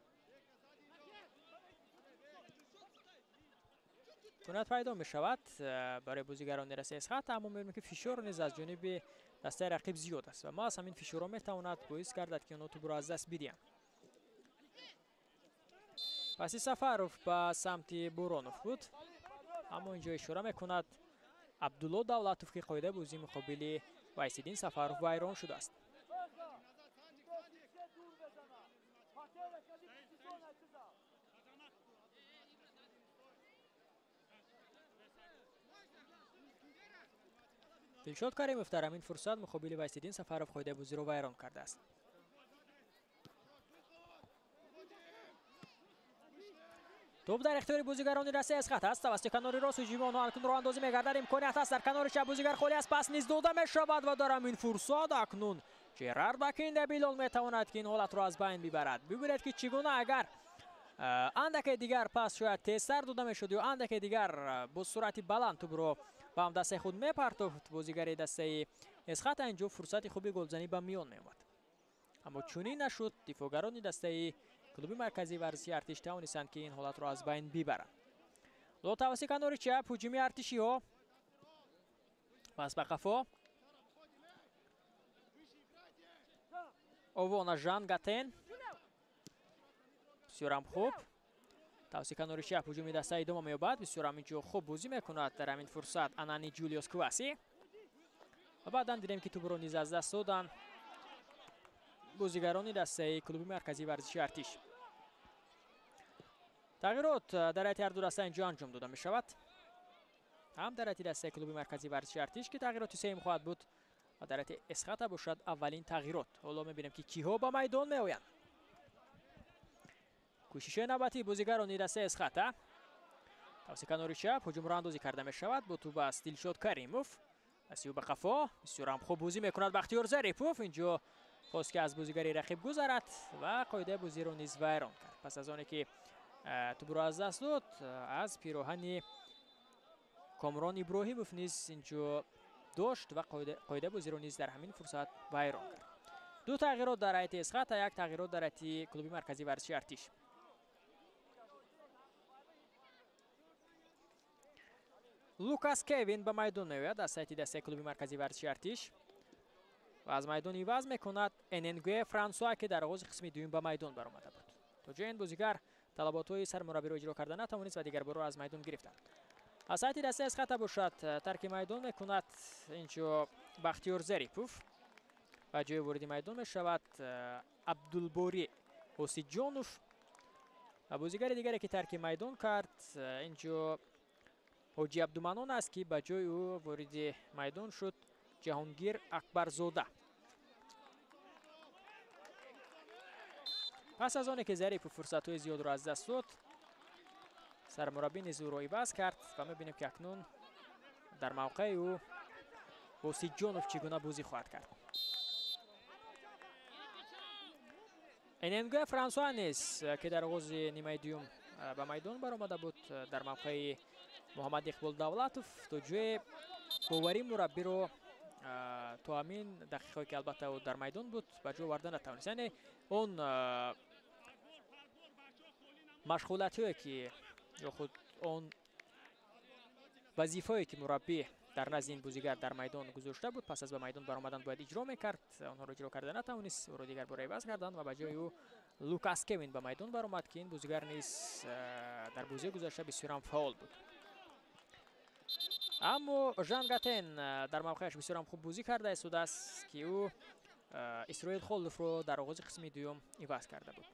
کنات پیدا می شود برای بازیگران دسته اسخط اما می‌بینیم که فشار نیز از جانب دسته رقیب زیاد است و ما از همین فشارها میتواند باعث گردد که اونها توپ را از دست بدهند. پاسی سفروف به سمت بورانوف بود اما اینجا اشاره میکند عبدالله دولتوف که قاعده بازی مقابل وایسیدین سفروف ویران شده است. دلشاد کریموف در همین فرصت مقابل وایسیدین سفرов قایده بازی رو ویران کرده است. توپ در اختیار بازیگران دسته از خط است. توسط کنار راست هجومی آنها اکنون راه اندازی می‌گردد. امکانیت است در کنار چپ بازیگر خالی است. پس نیز داده می‌شود و در همین فرصت اکنون جرارد مکندبیلون می‌تواند که این حالت را از بین ببرد. ببینید که چگونه اگر اندک دیگر پس شاید تیزتر داده می‌شد یا اندک دیگر با سرعت بلند توپ رو به هم دسته خود می‌پرتافت بازیگر دسته از خط، اینجا فرصت خوبی گلزنی به میان می‌آمد. اما چنین نشد. دفاعگران دسته کلوب مرکزی ورزشی ارتش توانستند که این حالت را از بین ببرند. دو توسط کنار چپ هجومی ارتشی ها. پس به قفا اووانا ژان گاتن بسیار هم خوب توسط کنار چپ هجومی دسته ادامه می‌یابد. بسیار هم اینجا خوب بازی می‌کند در همین فرصت انانی جولیوس کواسی و بعدا دیدیم که توپ را نیز از دست دادن بازیگران دسته کلوب مرکزی ورزشی ارتش. تغییرات در حیاط هر دو دسته اینجا انجام داده می شود. هم در حیاط دسته کلوب مرکزی ورزشی ارتش که تغییرات سیم خواهد بود و در حیاط اسخط باشد اولین تغییرات. حالا می‌بینیم که کیها به میدان میآیند. کوشش نوبتی بازیگران دسته اسخط توسط کنار چپ هجوم را اندازی کرده می شود. با توپ است دلشاد کریموف اسیو به قفا بسیار هم خوب بازی می‌کند بختیار ظریفوف. اینجا خواست که از بازیگری رقیب گذرد و قاعده بازی را نیز ویران کرد. پس از آنی که توپ را از دست داد از پیراهن کامران ابراهیموف نیز اینجا داشت و قاعده بازی را نیز در همین فرصت ویران کرد. دو تغییرات در حیاط اسخط، یک تغییرات در حیاط کلوب مرکزی ورزشی ارتش. لوکاس کوین به میدان میآید از حیاط دسته کلوب مرکزی ورزشی ارتش و از میدان عوض میکند اننگوی فرانسوا که در آغاز قسم دوم به میدان برآمده بود. تا جای این بازیگر طلبات سرمربی را اجرا کرده نتوانست و دیگر بار از میدان گرفتند. از حیاط دسته از خط باشد ترک میدان میکند اینجا بختیار ظریفوف و جای ورود میدان میشود عبدالباری حسیجانوف و بازیگر دیگری که ترک میدان کرد اینجا حاجی عبدالمنان است که به جای او وارد میدان شد جهانگیر اکبرزاده. پس از آنی که ظریف فرصت‌های زیاد را از دست داد سرمربی نیز او را عوض کرد و می‌بینیم که اکنون در موقع او حسیجانوف چگونه بازی خواهد کرد. اننگوی فرانسوا نیز که در آغاز نیمه دوم به میدان برآمده بود در موقع محمد اقبال دولتوف تا جای باوری مربی رو تا همین دقیقه که البته او در میدان بود به جا آوردن نتوانست. یعنی اون مشغولیتی که یا خود اون وظیفه‌ای که مربی در نزد این بازیگر در میدان گذاشته بود پس از به میدان برآمدن باید اجرا میکرد. آنها را اجرا کرده نتوانست او را دیگر بار عوض کردند و به جای او لوکاس کوین به میدان برآمد که این بازیگر نیز در بازی گذشته بسیار هم فعال بود. اما ژان گاتن در موقعش بسیار هم خوب بازی کرده است که او اسرائیل خولف رو در آغاز قسم دوم عوض کرده بود.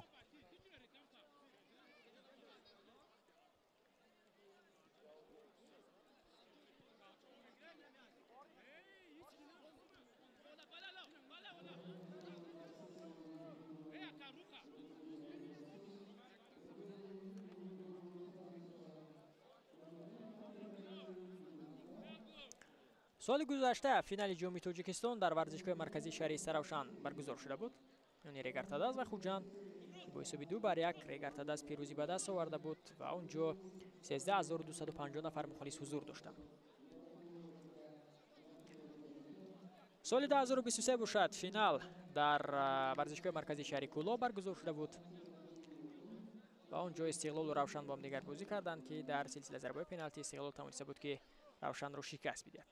سال گذشته فینال جام تاجیکستان در ورزشگاه مرکزی شهر سراوشان برگزار شده بود. یعنی ریگارتاداز و خوجان با حساب 2-1 ریگارتاداز پیروزی به دست آورده بود و اونجا 13250 نفر مخالص حضور داشتند. سال 2023 باشد فینال در ورزشگاه مرکزی شهر کولا برگزار شده بود و اونجا استقلال و روشن با هم دیگر بازی کردند که در سلسله ضربه‌های پنالتی استقلال توانسته بود که روشن را شکست بدهد.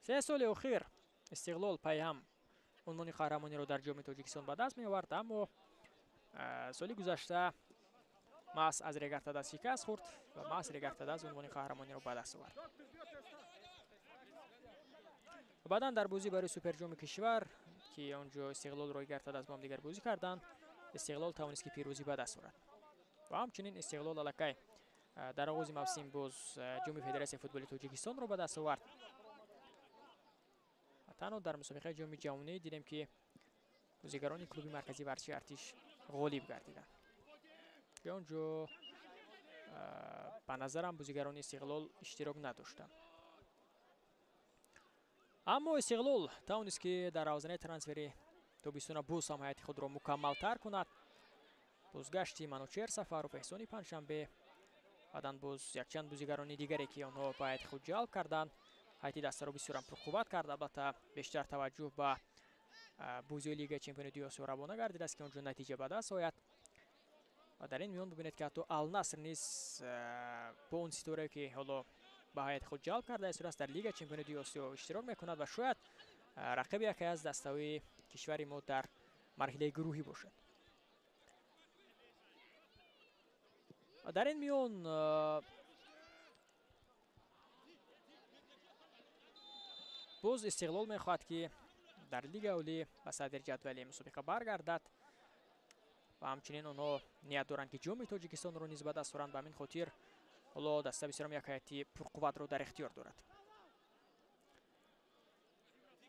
سه سال اخیر استقلال پای هم عنوان قهرمانی را در جام تاجیکستان به دست می آورد، اما سال گذشته محض از ریگارتاداز شکست خورد و محض ریگارتاداز عنوان قهرمانی را به دست آورد. بعدا در بازی برای سوپرجام کشور که اونجا استقلال روی گرفتاد از با هم دیگر بازی کردند، استقلال توانست که پیروزی به دست آورد و همچنین استقلال الکی در آغاز موسم باز جام فدراسیون فوتبال تاجیکستان رو به دست آورد. تنها در مسابقه جام جهانی دیدیم که بازیگران کلوب مرکزی ورزشی ارتش غالب گردیدند که اونجا به نظرم بازیگران استقلال اشتراک نداشتند. اما استقلال توانست که در آوازنه ترانسفری تابستون باز هم حیات خود را مکمل تر کند. بازگشتی منوچهر سفر و احسانی پنجشنبه، بعداً باز یک چند بازیگران دیگری که آنها به حیات خود جلب کردند. حیات دسته را بسیار پرقوت کرد، البته بیشتر توجه به بازی لیگ چمپیونات آسیا روانه گردیده است که اونجا نتیجه به دست آید. و در این میان ببینید که حتی النصر نیز با اون ستاره که حالا به حیات خود جلب کرده است در لیگ چمپیونات آسیا اشتراک میکند و شاید رقیب یکی از دسته‌های کشور ما در مرحله گروهی باشد. و در این میان باز استقلال میخواهد که در لیگ اولی به صدر جدول مسابقه برگردد و همچنین آنها نیت دارند که جام تاجیکستان را نیز به دست آورند. به همین خاطر حالا دسته بسیار یک هیئت پرقوت را در اختیار دارد.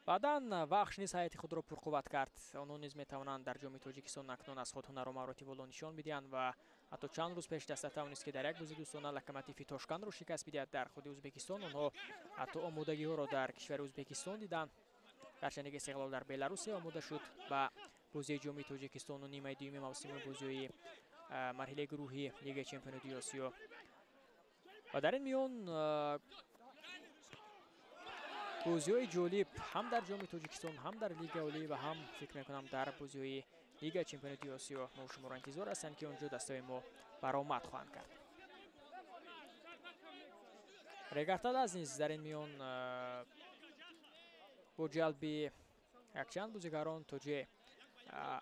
بعدا وقش نیز هیئت خود را پرقوت کرد. آنها نیز میتوانند در جام تاجیکستان اکنون از خود هنر و مهارت والا نشان بدهند و حتی چند روز پیش دسته توانست که در یک بازی دوستانه لوکوموتیو تاشکند را شکست بدهد در خود ازبکستان. آنها حتی آمادگی ها را در کشور ازبکستان دیدند، گرچه استقلال در بلاروس آماده شد و بازی جام تاجیکستان و نیمه دوم موسم بازی مرحله گروهی لیگ چمپیونات آسیا. و در این میان بازی‌های جالب هم در جام تاجیکستان هم در لیگ اولی و هم فکر میکنم در بازی‌های لیگ چمپیونات آسیا ما شما را انتظار هستند که اونجا دسته‌های ما برآمد خواهند کرد. رگرتاد از نیز در این میان با جلب یک چند بازیگران توجه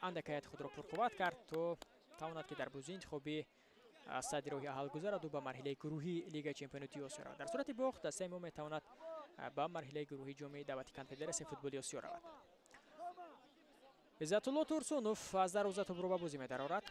اندک هیئت خود را پرقوت کرد تا تواند که در بازی انتخابی صدر راهی حل گذرد و به مرحله گروهی لیگ چمپیونات آسیا رود. در صورت باخت دسته ما میتواند به مرحله گروهی جام دعوتی کنفدراسیون فوتبال آسیا رود. عزت الله ترسونوف از دروازه توپ را به بازی می‌درآورد.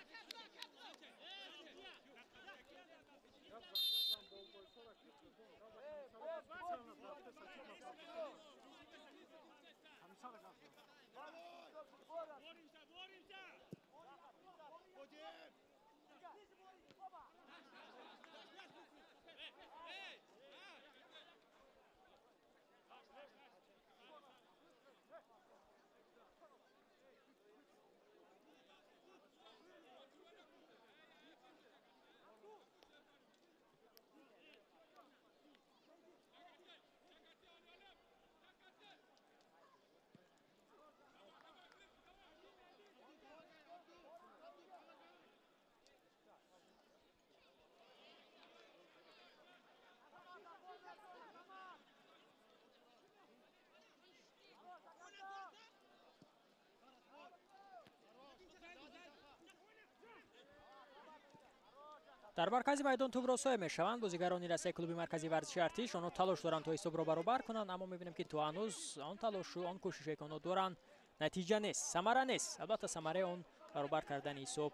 در مرکز میدان توپ را سایه میشوند بازیگران دسته کلوب مرکزی ورزشی ارتش. آنها تلاش دارند تا حساب را برابر کنند، اما میبینیم که تو هنوز آن تلاش و آن کوششی که آنها دارند نتیجه نیست، ثمره نیست. البته ثمره آن برابر کردن حساب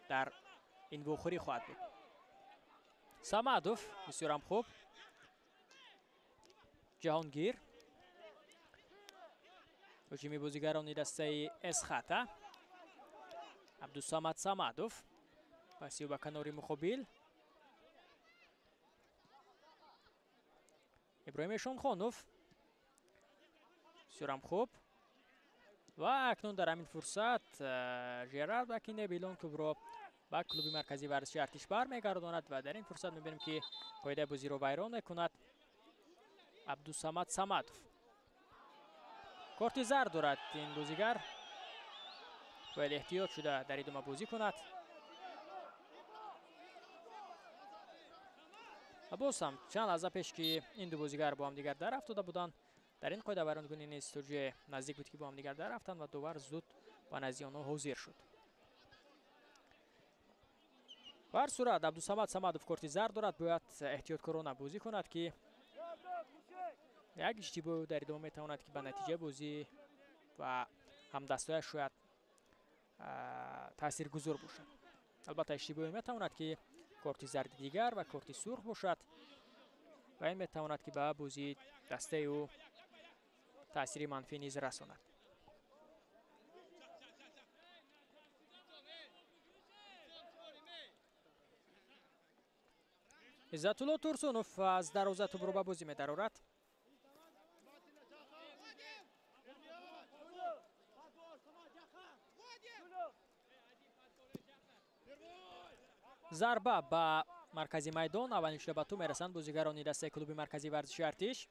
در این واخوری خواهد بود. سمادوف بسیار هم خوب. جهانگیر هجومی بازیگران دسته اسخاتا. عبدالصمد سمادوف پسی به کنار مقابل. ابراهیم شامخانوف بسیار هم خوب. و اکنون در همین فرصت ژرارد اکینه بیلون کبرا با کلوب مرکزی ورزشی ارتش برمیگرداند و در این فرصت میبینیم که قاعده بازی را ویران میکند. عبدالصمد سمادوف کارت زرد دارد این بازیگر، باید احتیاط شده در ادامه بازی کند. باز هم چند لحظه پیش که این دو بازیگر با هم دیگر در افتاده بودند، در این قاعده ویرانگونی نیز توجه نزدیک بود که با هم دیگر در رفتند و دوباره زود با نزدیک آنها حاضر شد. به هر صورت عبدالصمد سمادوف کارت زرد دارد، باید احتیاط کارانه بازی کند که یک اشتباه در ادامه میتواند که به نتیجه بازی و همدستایش شاید تاثیرگذار باشد. البته اشتباه میتواند که کارت زرد دیگر و کارت سرخ باشد و این میتواند که به بازی دسته او تاثیر منفی نیز رساند. عزت‌الله ترسونوف از دروازه توپ رو به بازی می‌درارد. ضربه به مرکزی میدان، اولین شده به تو میرسند بازیگران دسته کلوب مرکزی ورزشی ارتش.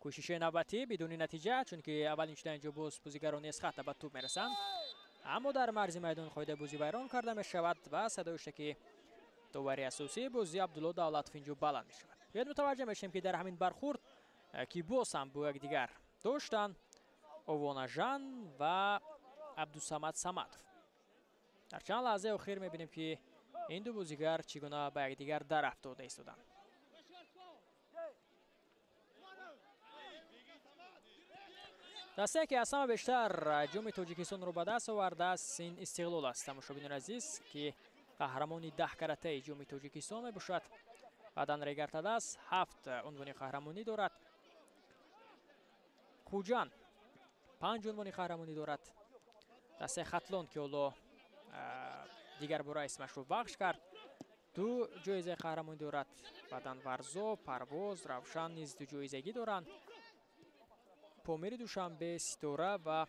کوشش نوبتی بدون نتیجه، چون که اولین شده اینجا بازیگران از خط به توپ میرسند، اما در مرز میدان قاعده بازی ویران کرده میشود و صدای است که داوری اساسی بازی عبدالله دولتوف اینجا بلند میشود. باید متوجه میشیم که در همین برخورد که باز هم با یکدیگر داشتن اووانا جان و عبدالصمد صمدوف. در چند لحظه اخیر میبینیم که این دو بازیگر چگونه به یکدیگر در افتاده ایستادند. دسته که از همه بیشتر جام تاجیکستان رو به دست آورده است این استقلال است. تماشاچیان عزیز که قهرمان 10 کرته جام تاجیکستان میباشد. بدن ریگرتاده است، 7 عنوان قهرمانی دارد. خوجان 5 عنوان قهرمانی دارد. دسته خطلان که حالا دیگر باره اسمش رو بخش کرد 2 جایزه قهرمانی دارد. بدن ورزا، پرواز، روشن نیز 2 جایزگی دارند. پامیر دوشنبه، ستاره و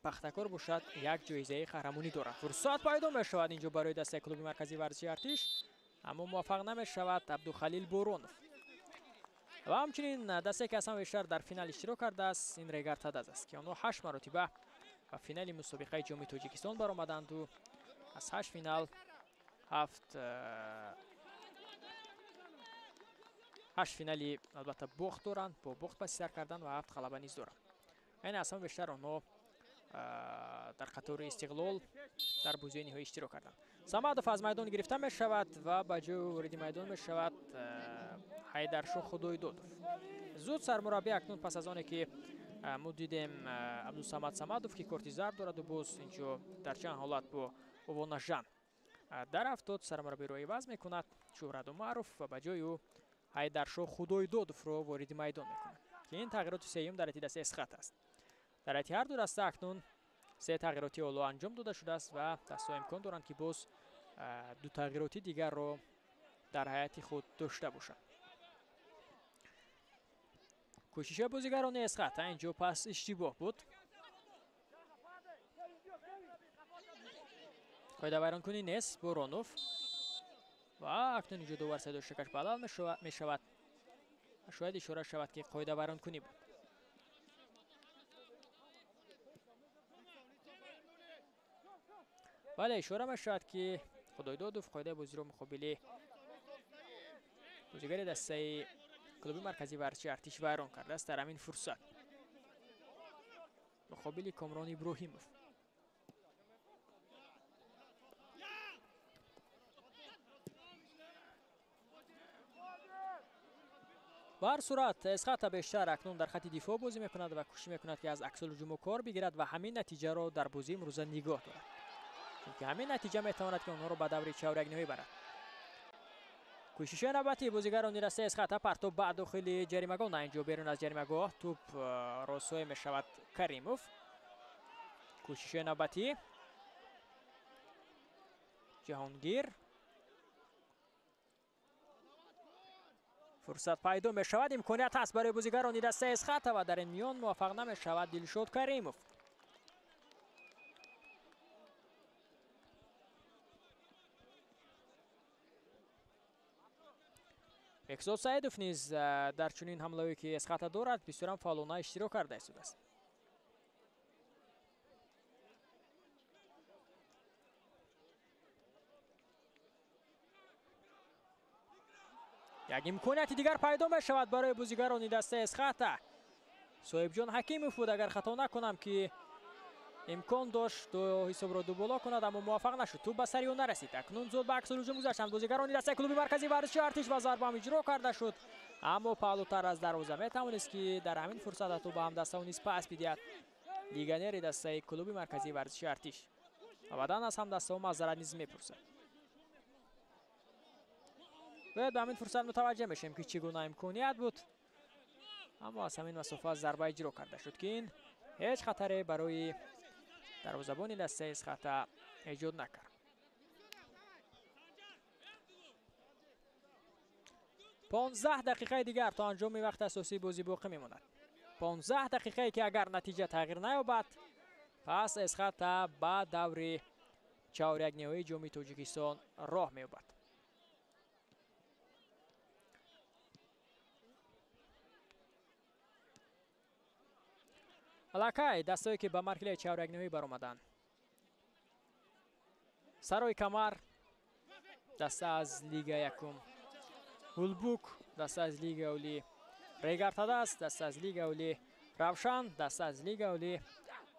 پختکار باشد 1 جایزه قهرمانی دارد. فرصت پیدا می شود اینجا برای دسته کلوب مرکزی ورزشی ارتش، اما موفق نمی شود عبدالخلیل بورونوف. و همچنین دسته که اصلا بیشتر در فینال اشتراک کرده است این ریگرتاده است که آنها 8 مرتبه و فینال مسابقه جام تاجیکستان برآمدند و از 8 فینال 8 فینالی البته باخت دارند، با باخت پس سر کردن و 7 غلبه نیز دارند. این اصلا بیشتر آنها در قطار استقلال در بازی نهایی اشتراک کردند. صمدوف از میدان گرفته می شود و به جای وارد میدان می شود حیدرشاه خدایدادوف. زود سرمربی اکنون پس از آنه که ما دیدیم عبدالصمد صمدوف که کارت زرد دارد و باز اینجا در چند حالت با اووانا جان در افتاد، سرمربی رو عوض میکند شهرت و معروف و به جای او حیدرشاه خدایدادوف رو وارد میدان میکند که این تغییرات سوم در دسته اسخط است. در هر دو دسته اکنون 3 تغییراتی اولو انجام داده شده است و دسته امکان دارند که باز 2 تغییراتی دیگر رو در حیات خود داشته باشند. کوشش بازیگران اسخط اینجا پس اشتباه بود. قاعده ویران کنی نیست بورونوف و اکنون اینجا داور صدای شکش بلند می شود. شاید اشاره شود که قاعده ویران کنی بود. بله اشاره می شود که خدایدادوف قاعده بازی رو مقابل بازیگر دسته کلوب مرکزی ورزشی ارتش ویران کرده است در همین فرصت مقابل کامران ابراهیموف. به هر صورت اسخط بیشتر اکنون در خط دفاع بازی میکند و کوشش میکند که از عکس الهجوم کار بگیرد و همین نتیجه را در بازی امروز نگاه دارد، چون که همین نتیجه میتواند که آنها را به دور چهارگ نهایی برد. کوشش نوبتی بازیگران دسته اسخط پرتاب به داخل جریمه‌گاه، نه اینجا بیرون از جریمه‌گاه توپ رسوایی میشود کریموف. کوشش نوبتی جهانگیر، فرصت پیدا می شود، امکانیت هست برای بازیگران دسته اسخط و در این میان موفق نمی شود دلشاد کریموف. بهزاد سعیدوف نیز در چنین حمله‌ای که اسخط دارد بسیار هم فعالانه اشتراک کرده است. یک امکانیت دیگر پیدا می شود برای بازیگران دسته اسخط. صاحب جان حکیموف بود اگر خطا نکنم که امکان داشت دو حساب را دو بالا کند اما موفق نشد، توپ به سر او نرسید. اکنون زود به عکس الهجوم گذاشتند بازیگران دسته کلوب مرکزی ورزشی ارتش و ضربه اجرا کرده شد اما پالوتر از دروازه میتوانست که در همین فرصت تو با هم دسته و نیز پاس بدهد. لیگنر دسته کلوب مرکزی ورزشی ارتش و بعدا از هم دسته و معذرت نیز میپرسد. باید به همین فرصت متوجه میشیم که چگونه امکانیت بود، اما از همین مسافت ضربه اجرا کرده شد که این هیچ خطری برای دروازه‌بان دسته اسخاته ایجاد نکرد. 15 دقیقه دیگر تا انجام وقت اساسی بازی باقی میماند. 15 دقیقه که اگر نتیجه تغییر نیابد پس اسخاته به دور چهارک نهایی جام تاجیکستان راه مییابد. الکی دستایی که به مرحله چهارک نهایی برآمدند: سرای کمر دسته از لیگ یکم، هولبوک دسته از لیگ اولی، ریگرتاداس دسته از لیگ اولی، روشن دسته از لیگ اولی،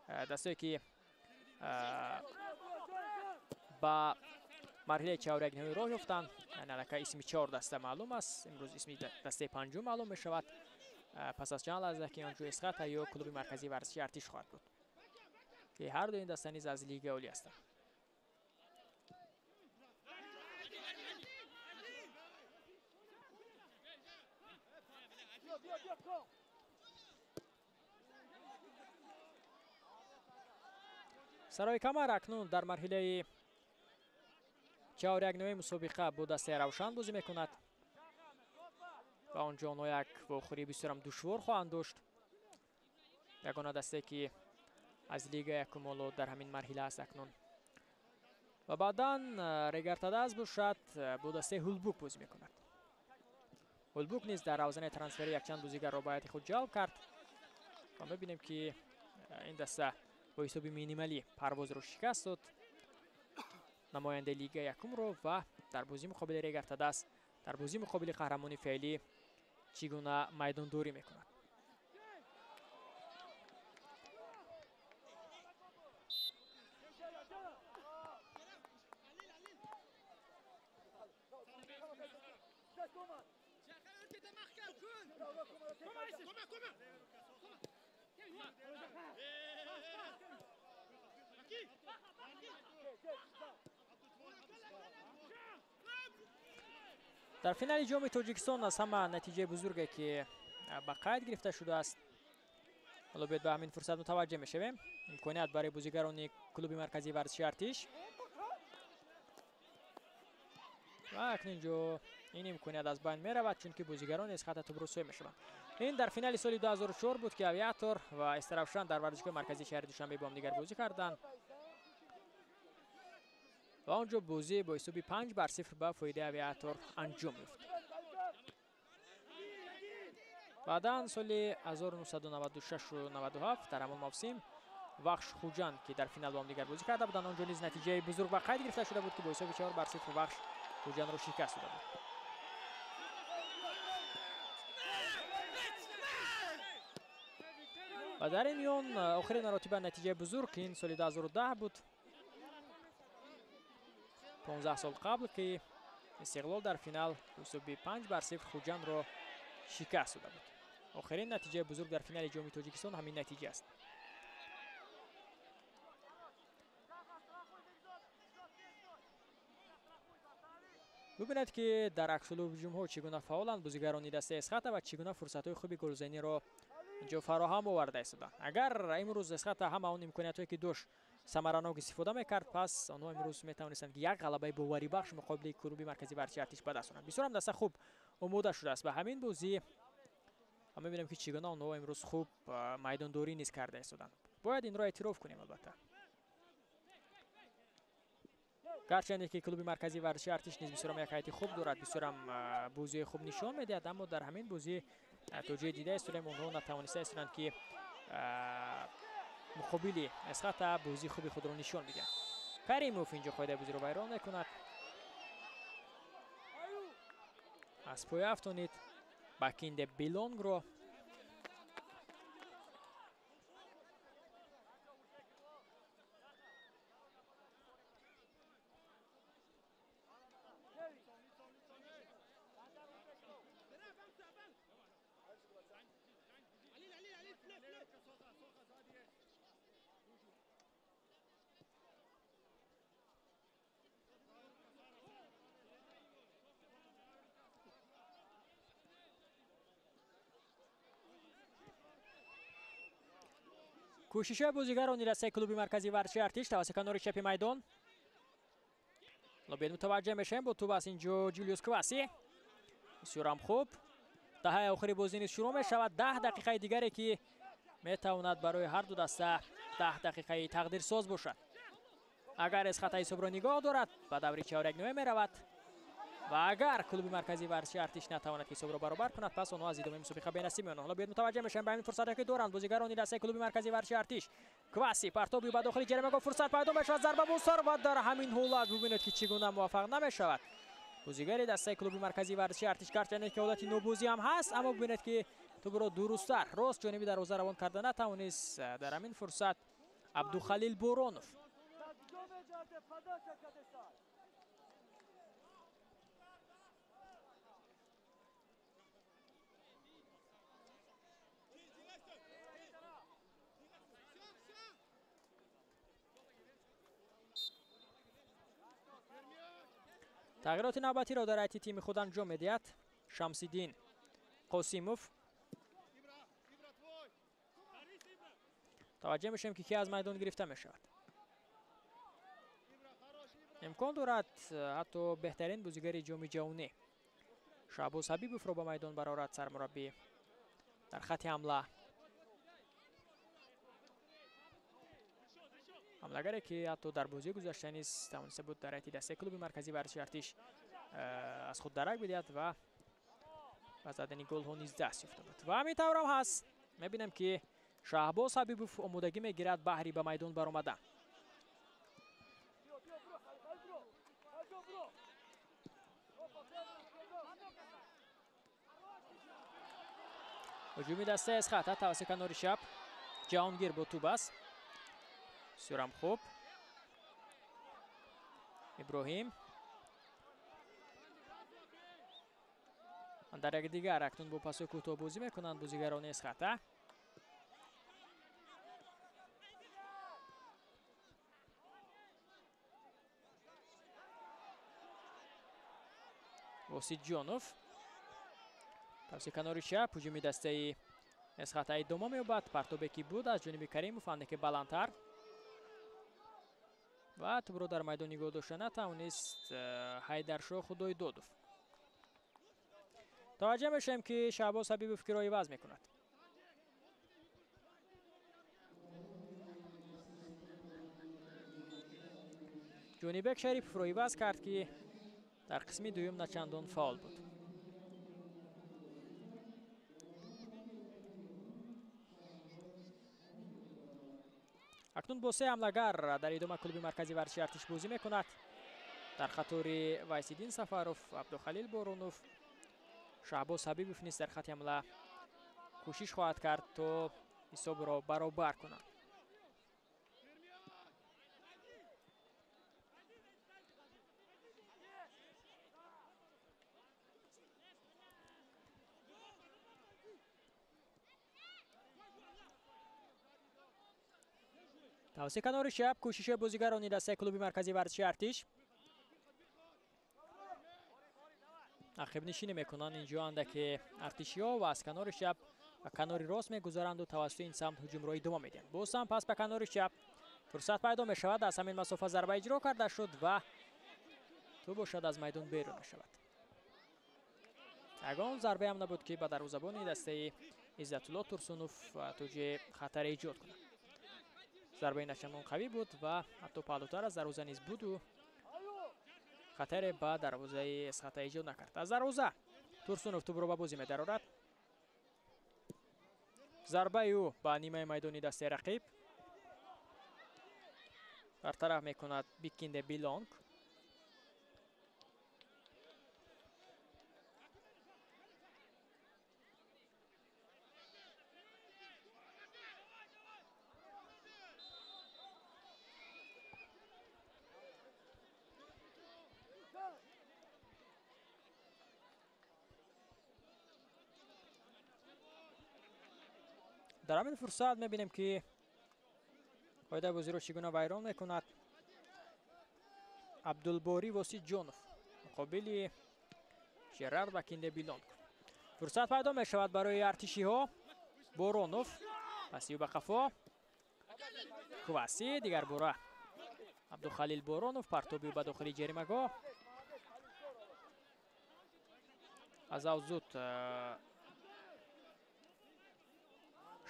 دستایی که با مرحله چهارک نهایی راه یافتند. یعنی الکی اسم 4 دسته معلوم است، امروز اسم دسته پنجم معلوم می شود پس از چند لحظه که آنجا اسخاته یا کلوب مرکزی ورزشی ارتش خواهد بود که هر دو این دسته نیز از لیگ اولی هستند. سرای کمر اکنون در مرحله چهارک نهایی مسابقه با دسته روشن بازی میکند و آنجا آنها یک واخوری بسیار هم دشوار خواهند داشت. یگانه دسته که از لیگ یکم در همین مرحله است اکنون. و بعدا ریگرتاداس باشد با دسته هولبوک بازی میکند. هولبوک نیز در اوزان ترانسفری یک چند بازیگر را باید خود جلب کرد و میبینیم که این دسته با حساب مینیمالی پرواز رو شکست داد نماینده لیگ یکم رو و در بازی مقابل ریگرتاداس در بازی مقابل قهرمان فعلی چگونه میدان دوری میکند. در فینال جام تاجیکستان از همه نتیجه بزرگی که به قید گرفته شده است، حالا باید به همین فرصت متوجه میشویم. امکانیت برای بازیگران کلوب مرکزی ورزشی ارتش و اکنون اینجا این امکانیت از بین می رود چون که بازیگران از خط توبروسوی می شوند. این در فینال سال 2004 بود که اویاتور و استرافشان در ورزشگاه مرکزی شهر دوشنبه با هم دیگر بازی کردند و آنجا بازی با حساب 5-0 به فایده اویاتور انجام یافت. بعدا سال 1996 و 97 در همان موسم وخش خوجان که در فینال با هم دیگر بازی کرده بودند آنجا نیز نتیجه بزرگ به قید گرفته شده بود که با حساب 4-0 وخش خوجان را شکست داده بود. و در این میان آخرین راتبه نتیجه بزرگ که این سال 2010 بود، 15 سال قبل که استقلال در فینال حسابی 5-0 خوجان را شکست داده بود. آخرین نتیجه بزرگ در فینال جام تاجیکستان همین نتیجه است. ببینید که در عکس‌العمل هجوم‌ها چگونه فعالند بازیگران دسته اسخاته و چگونه فرصت‌های خوبی گلزنی را اینجا فراهم آورده ایستادند. اگر امروز اسخاته همه اون امکانیت‌هایی که داشت ثمراناک استفاده می‌کرد پس آنها امروز می‌توانستند یک غلبه باوری بخش مقابل کلوب مرکزی ورزشی ارتش به دست آورند. بسیار هم دسته خوب آماده شده است به همین بازی. ما می‌بینیم که چگونه آنها امروز خوب میدان دوری نیز کرده ایستادند. باید این را اعتراف کنیم. البته گرچه که کلوب مرکزی ورزشی ارتش نیز بسیار یک هیئت خوب دارد، بسیار هم بازی خوب نشان میدهد، اما در همین بازی توجیه دیده استوریم اونها نتوانسته استند که مقابل اسخاته بازی خوبی خود را نشان میدهند. کریموف اینجا قاعده بازی را ویران میکند. از پای افتانید بکیند بیلونگ را کوشش بازیگران دسته کلوب مرکزی ورزشی ارتش توسط کنار چپ میدان. لابد متوجه میشیم با توپ از اینجا جولیوس کواسی. بسیار هم خوب. دهه آخری بازی نیز شروع می شود. 10 دقیقه دیگری که می تواند برای هر دو دسته 10 دقیقه تقدیر ساز باشد. اگر از خطای حساب را نگاه دارد به دور چهارک نوی می رود و اگر کلوب مرکزی ورزشی ارتش نتواند حساب را برابر کند پس آنها از ادامه مسابقه بی نصیب می‌شوند. حالا بیاید متوجه میشیم به این فرصتی که دارند بازیگران دسته کلوب مرکزی ورزشی ارتش. کواسی پرتابی به داخل جریمه فرصت پیدا می‌شود. ضربه بسیار و در همین حالت ببینید که چگونه موفق نمی‌شود بازیگر دسته کلوب مرکزی ورزشی ارتش. گرچه که حالت نوبازی هم هست اما ببینید که توپ را درست‌تر راست جانبی دروازه روان کرده نتوانست. در همین فرصت عبدالخلیل بورونوف تغییرات نوبتی را در هیئت تیم خود انجام می‌دهد. شمس‌الدین قاسیموف. توجه میشیم که کی از میدان گرفته می‌شود. امکان دارد حتی بهترین بازیگر جام جهانی شهباز حبیبوف را به میدان برآورد سرمربی در خط حمله. حمله‌گری که حتی در بازی گذشته نیز توانسته بود در هیئت دسته کلوب مرکزی ورزشی ارتش از خود درک بدهد و با زدن گل ها نیز دست یافته بود و همین طور هم هست. می‌بینیم که شهباز حبیبوف آمادگی می‌گیرد بهری به میدان برآمدن. هجومی دسته از خط توسط کنار چپ جهانگیر با توپ است. بسیار هم خوب. ابراهیم در یک دیگر اکنون با پاس کوتاه بازی میکنند بازیگران از خط. واسید جانوف توسط کنار چپ هجومی دسته از خط ادامه می‌یابد. پرتابی که بود از جانب کریموف اندکی بلندتر و توپ را در میدان نگاه داشته نتوانست حیدرشاه خدای دادوف. توجه میشیم که شهباز حبیبوف کرای وضع میکند. جونیبک شریف روی وضع کرد که در قسمی دوم نچندان فعال بود. اکنون با سه حمله‌گر در ادامه کلوب مرکزی ورزشی ارتش بازی میکند. در خطور وایسیدین سفروف، عبدالخلیل بورونوف، شهباز حبیبوف نیز در خط حمله کوشش خواهد کرد تا حساب را برابر کنند. توسط کنار چپ کوشش بازیگران دسته کلوب مرکزی ورزشی ارتش. عقب نشینی میکنند اینجا اندک ارتشی‌ها و از کنار چپ و کنار راست میگذارند و توسط این سمت هجوم را ادامه میدن. باز هم پس به کنار چپ فرصت پیدا میشود. از همین مسافت ضربه اجرا کرده شد و تو باشد از میدان بیرون میشود. یگان ضربه هم نبود که به دروازه‌بان دسته عزت الله ترسونوف توجه خطر ایجاد کند. ضربه نشانان قوی بود و حتی پهلوتر از دروازه نیز بود و خطر به دروازه از خطا ایجاد نکرد. از دروازه ترسونوف توپ را به بازی می‌دارد. ضربه او به نیمه میدانی دسته رقیب برطرف میکند بیکینده بیلانک. در همین فرصت میبینیم که قاعده بازی را چگونه ویران میکند. عبدالباری واسید جانوف مقابل جرارد بکینده بیلانک. فرصت پیدا میشود برای ارتشی ها. بورونوف پسیو به قفا кваси дигар бора абдухалил боронов партоби ба дохили ҷаримагоҳ. азав зуд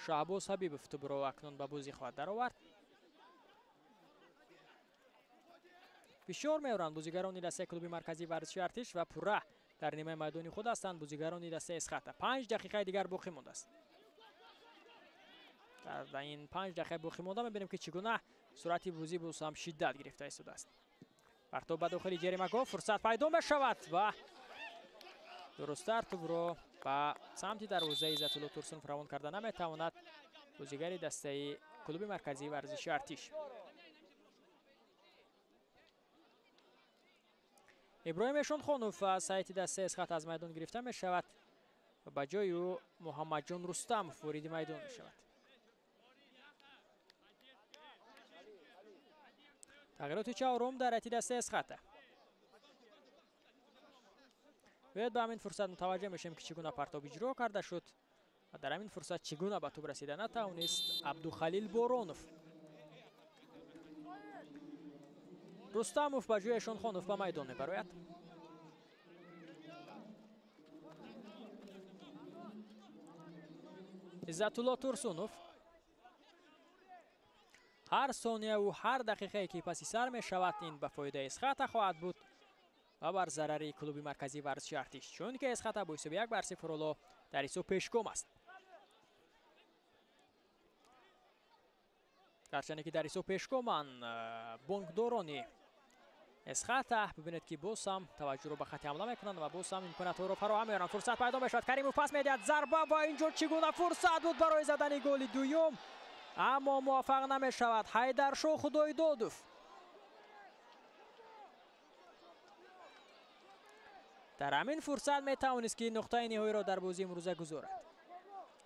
шаҳбоз ҳабибов тӯбро акнун ба бозӣ хоҳад даровард. фишор меоранд бозигарони дастаи клуби марказии варзиши артиш ва пурра дар нимаи майдони худ ҳастанд бозигарони дастаи эсхата. 5 дақиқаи дигар боқӣ мондааст. дар ин 5 дақиқа боқӣ монда мебинем ки чӣ гуна суръати бозӣ боз ҳам шиддат гирифта истодааст. партоб ба дохили ҷаримагоҳ фурсат пайдо мешавад ва дурусттар тӯбро ба самти дарвозаи Иззатулло Турсунов равон карда наметавонад бозигари дастаи клуби марказии варзиши артиш. иброҳим эшонхонов сайти дастаи эсхат аз майдон гирифта мешавад ва ба ҷои ӯ муҳаммадҷон рустамов вориди майдон мешавад. тағйироти чаҳорум дар ҳайати дастаи эсхата. бояд ба ҳамин фурсат мутаваҷҷеҳ мешавем ки чӣ гуна партоб иҷро карда шуд ва дар ҳамин фурсат чӣ гуна ба тӯб расида натавонист Абдухалил Боронов. Рустамов ба ҷои Эшонхонов ба майдон мебарояд. Иззатулло Турсунов. ҳар сонияу ҳар дақиқае ки паси сар мешавад ин ба фоидаи эсхата хоҳад буд ва бар зарари клуби марказии варзиши артиш, чун ки эсхата бо ҳисоби 1-0 ҳоло дар ҳисоб пешгом аст. гарчанде ки дар ҳисоб пешгоманд бонкдорони эсхата, бибинед ки боз ҳам таваҷҷӯҳро ба хати ҳамла мекунанд ва боз ҳам имкониятҳоро фароҳам меоранд. фурсат пайдо мешавад. Каримов пас медиҳад. Зарба ва инҷо чӣ гуна фурсат буд барои задани голи дуюм, аммо муваффақ намешавад Ҳайдаршоҳ Худоидодов. дар ҳамин фурсат метавонист ки нуқтаи ниҳоиро дар бозии имрӯза гузорад.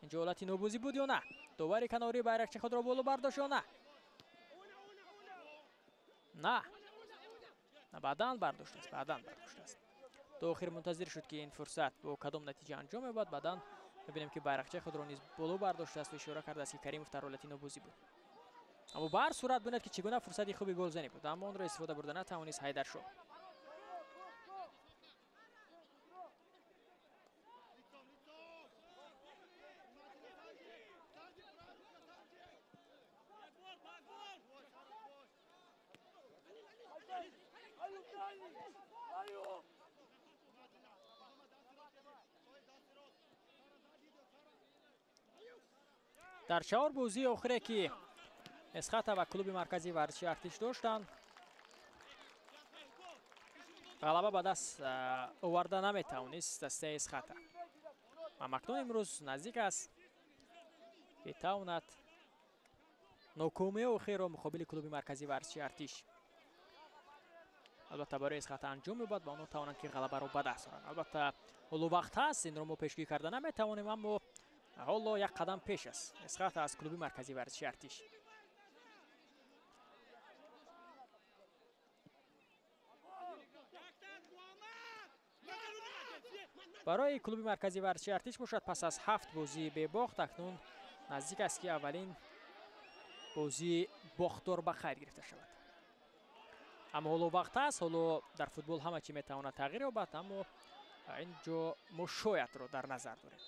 инҷо ҳолати нобозӣ буд ё на? довари канори байракчи худро боло бардошт ё на? На. баъдан бардоштааст, баъдан бардоштааст. то охир мунтазир шуд ки ин фурсат бо кадом натиҷа анҷом меёбад. баъдан мебинем ки байракчаи худро низ боло бардоштааст ва ишора кардааст ки Каримов дар ҳолати нобозӣ буд. аммо ба ҳар сурат бинед ки чӣ гуна фурсати хуби голзанӣ буд, аммо онро истифода бурда натавонист Ҳайдаршоҳ. дар 4 бозии охире ки эсхата ва клуби марказии варзиши артиш доштанд, ғалаба ба даст оварда наметавонист дастаи эсхата. ва макнун имрӯз наздик аст ки тавонад нокомии охирро муқобили клуби марказии варзиши артиш албатта барои эсхата анҷом меёбад ва онҳо тавонанд ки ғалабаро ба даст оранд. албатта ҳоло вақт ҳаст, инро мо пешгӯӣ карда наметавонем, аммо ҳоло як қадам пеш аст эсхата аз клуби марказии варзиши артиш. барои клуби марказии варзиши артиш бошад пас аз 7 бозии бебохт акнун наздик аст ки аввалин бозии бохтдор ба хайр гирифта шавад. аммо ҳоло вақт аст, ҳоло дар футбол ҳама чӣ метавонад тағйир ёбад, аммо ин ҷо мо шоядро дар назар дорем.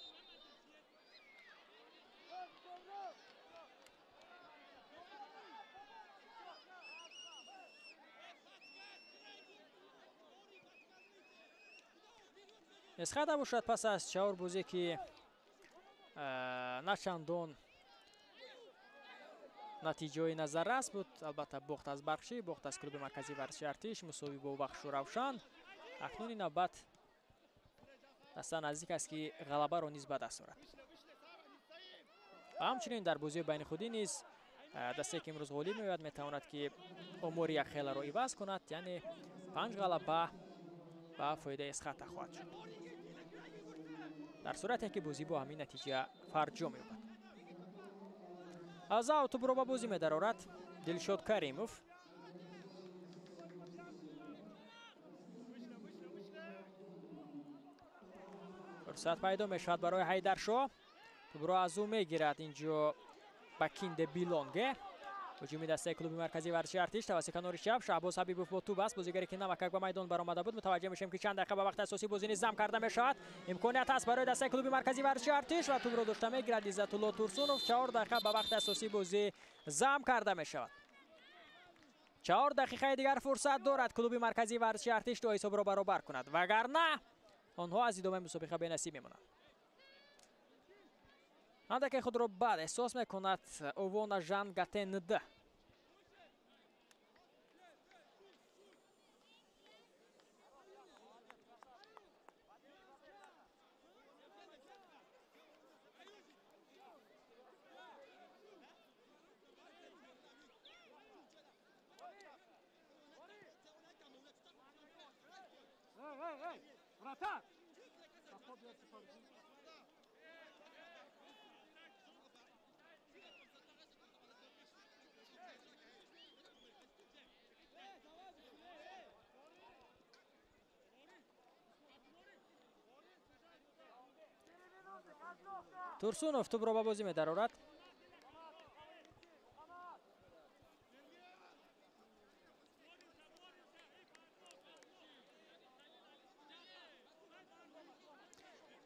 эсхата бошад пас аз 4 бозие ки начандон натиҷаи назаррас буд, албатта бохт аз Барқшӣ, бохт аз клуби марказии варзиши артиш, мусови бо Бахшу Равшан. акнун ин навбат даста наздик аст ки ғалабаро низ ба даст орад. ҳамчунин дар бозии байнихудӣ низ дастае ки имрӯз ғолиб меояд метавонад ки омори як хеларо иваз кунад, яъне 5 ғалаба ба фоидаи эсхата хоҳад шуд. дар сурате ки бозӣ бо ҳамин натиҷа фарҷом меёбад. азав тӯбро ба бозӣ медарорад Дилшод Каримов. фурсат пайдо мешавад барои Ҳайдаршоҳ. тӯбро аз ӯ мегирад инҷо ба Кинде Билонге. ҳуҷуми дастаи клуби марказии варзиши артиш тавассути канори чап Шаҳбоз Ҳабибов бо тӯб аст. Бозигаре ки навакак ба майдон баромада буд. Мутаваҷҷеҳ мешавем ки чанд дақиқа ба вақти асосӣ бозӣ низ зам карда мешавад. Имконият аст барои дастаи клуби марказии варзиши артиш ва тӯбро дошта мегирад Иззатулло Турсунов. 4 дақиқа ба вақти асосӣ бозӣ зам карда мешавад. 4 дақиқаи дигар фурсат дорад клуби марказии варзиши артиш то ҳисобро баробар кунад. Вагарна онҳо аз идомаи мусобиқа бенасиб мемонанд. андаке худро бад эҳсос мекунад Овона Жан Гатенда. Турсунов тӯбро ба бозӣ медарорад.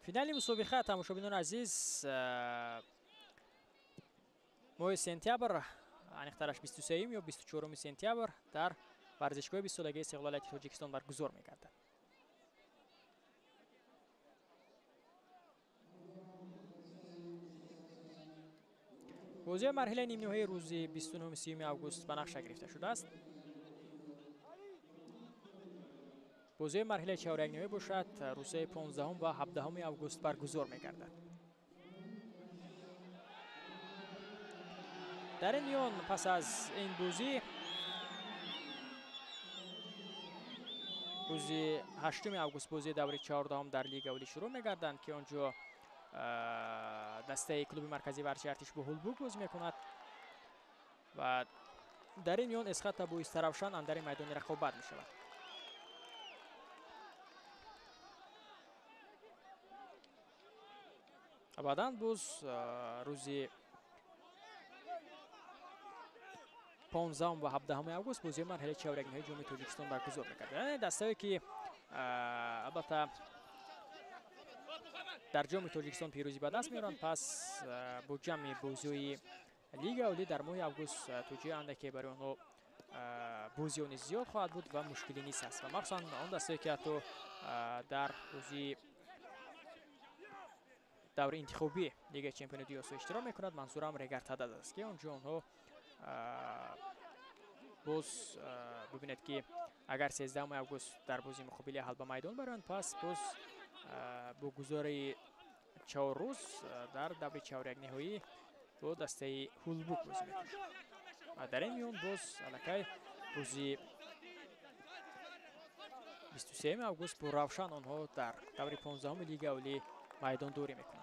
финали мусобиқа тамошобинони азиз моҳи сентябр, аниқтараш 23 ё 24 сентябр дар варзишгоҳи 20 солагии Истиқлолияти Тоҷикистон баргузор мегардад. бозии марҳилаи нимниҳоии рӯзи 29 август ба нақша гирифта шудааст. бозии марҳилаи чаҳорякниҳоӣ бошад рӯзҳои 15 ва 17 август баргузор мегардад. дар ин миён пас аз ин бозӣ рӯзи 8 август бозии даври 14 дар Лига Олӣ шурӯъ мегарданд ки он ҷо дастаи клуби марказии варзиши артиш бо Ҳулбук бозӣ мекунад ва дар ин миён Эсхата бо Истаравшан андари майдони рақобат мешавад. баъдан боз рӯзи 15 ва 17 август бозии марҳилаи чаҳорякниҳои ҷоми Тоҷикистон баргузор мекардад. дастае ки албатта дар ҷоми Тоҷикистон пирӯзӣ ба даст меоранд, пас бо ҷамъи бозиҳои Лига Олӣ дар моҳи август тоҷии андаке барои онҳо бозиҳо низ зиёд хоҳад буд ва мушкилӣ низ аст. ва махсусан он дастае ки ҳатто дар рӯзи даври интихобӣ Лигаи Чемпиони Дуюсо иштирок мекунад. Мансурам Регартадад аст ки он ҷо онҳо боз бубинед ки агар 13 август дар бозии муқобили аҳл ба майдон бароянд, пас боз бо гузори 4 рӯз дар даври чаҳорякниҳоӣ бо дастаи Ҳулбук бозӣ мекунад. ва дар ин миён боз аллакай рӯзи 23 август бо Равшан онҳо дар даври 15 Лига Олӣ майдондорӣ мекунанд.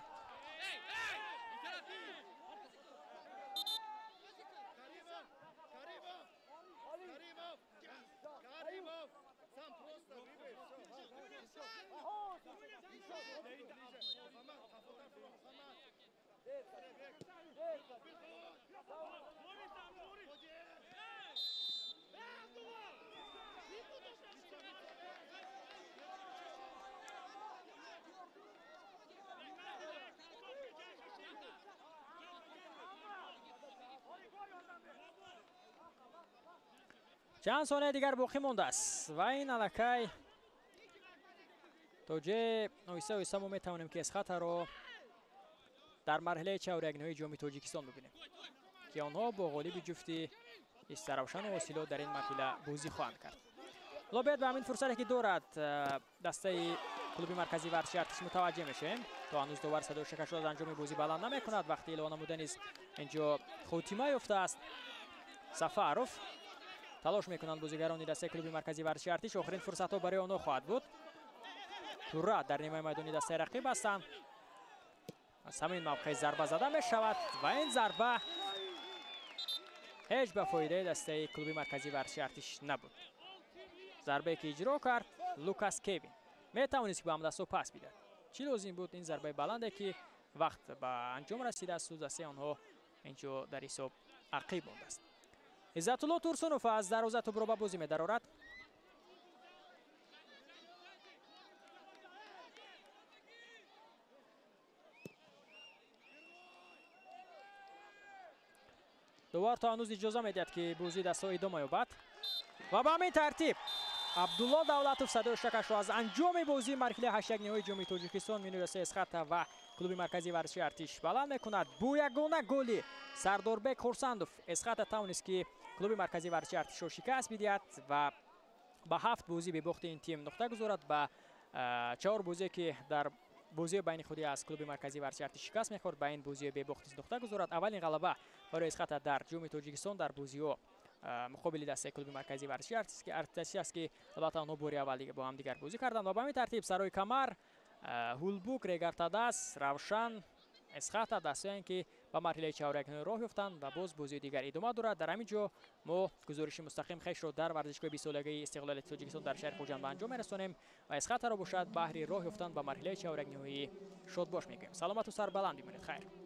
چند ثانیه دیگر باقی مونده است و این الکای توجه آهسته آهسته ما میتوانیم که اسخطا رو در مرحله چهارگانه‌ای جام تاجیکستان ببینیم که آنها با غالب جفتی استراوشان و واسیلو در این مرحله بازی خواهند کرد. لابد به همین فرصتی که دارد دسته کلوب مرکزی ورزشی ارتش متوجه میشیم تا هنوز دوباره صدای شکست از انجام بازی بلند نمیکند. وقتی اعلام نموده نیست اینجا خاتمه یافته است. سفاروف تلاش میکنند بازیگران دسته کلوب مرکزی ورزشی ارتش. آخرین فرصت ها برای آنها خواهد بود. تورا در نیمه میدانی دسته رقیب هستند. از همین موقع ضربه زده می شود و این ضربه هیچ به فایده دسته کلوب مرکزی ورزشی ارتش نبود. ضربه که اجرا کرد لوکاس کوین می توانست که به دستو پاس بدهد. چی لازم بود؟ این ضربه بلنده که وقت به انجام رسیده است. دسته آنها اینجا در حساب عقیب مانده است. عزتالله تورسونوف از دروازه توپ را به بازی می‌درآورد. دوباره تا هنوز اجازه میدهد که بازی دست‌ها ادامه یابد و به همین ترتیب عبدالله دولتوف صدای شکش را از انجام بازی مرحله 8 نهایی جام تاجیکستان می نویسه از خط و کلوب مرکزی ورزشی ارتش بلند میکند. با یگانه گلی سرداربک خورسندوف از خط توانست که کلوب مرکزی ورزشی ارتش را شکست بدهد و با 7 بازی به باخت این تیم نقطه گذارد. با 4 بازی که در بازی بین خودی از کلوب مرکزی ورزشی ارتش شکست میخورد، با این بازی به باخت نقطه گذارد. اولین غلبه برای از خط در جام تاجیکستان در بازی مقابل دسته کلوب مرکزی ورزشی ارتش است که البته آنها باری اول دیگه با هم دیگر بازی کردند و به همین ترتیب سرای کمر، هولبوک، ریگرتاداس، روشن، اسخات دسته‌ای که به مرحله چهارک راه یافتند و باز بازی دیگر ادامه دارد. در همین جا ما گزارش مستقیم خیش رو در ورزشگاه 20 سالگی استقلال تاجیکستان در شهر خوجند به انجام می‌رسانیم و اسخات را باشد بهر راه یافتن به مرحله چهارک نهایی شاد باش میگیم. سلامت و سربلند بمانید. خیر.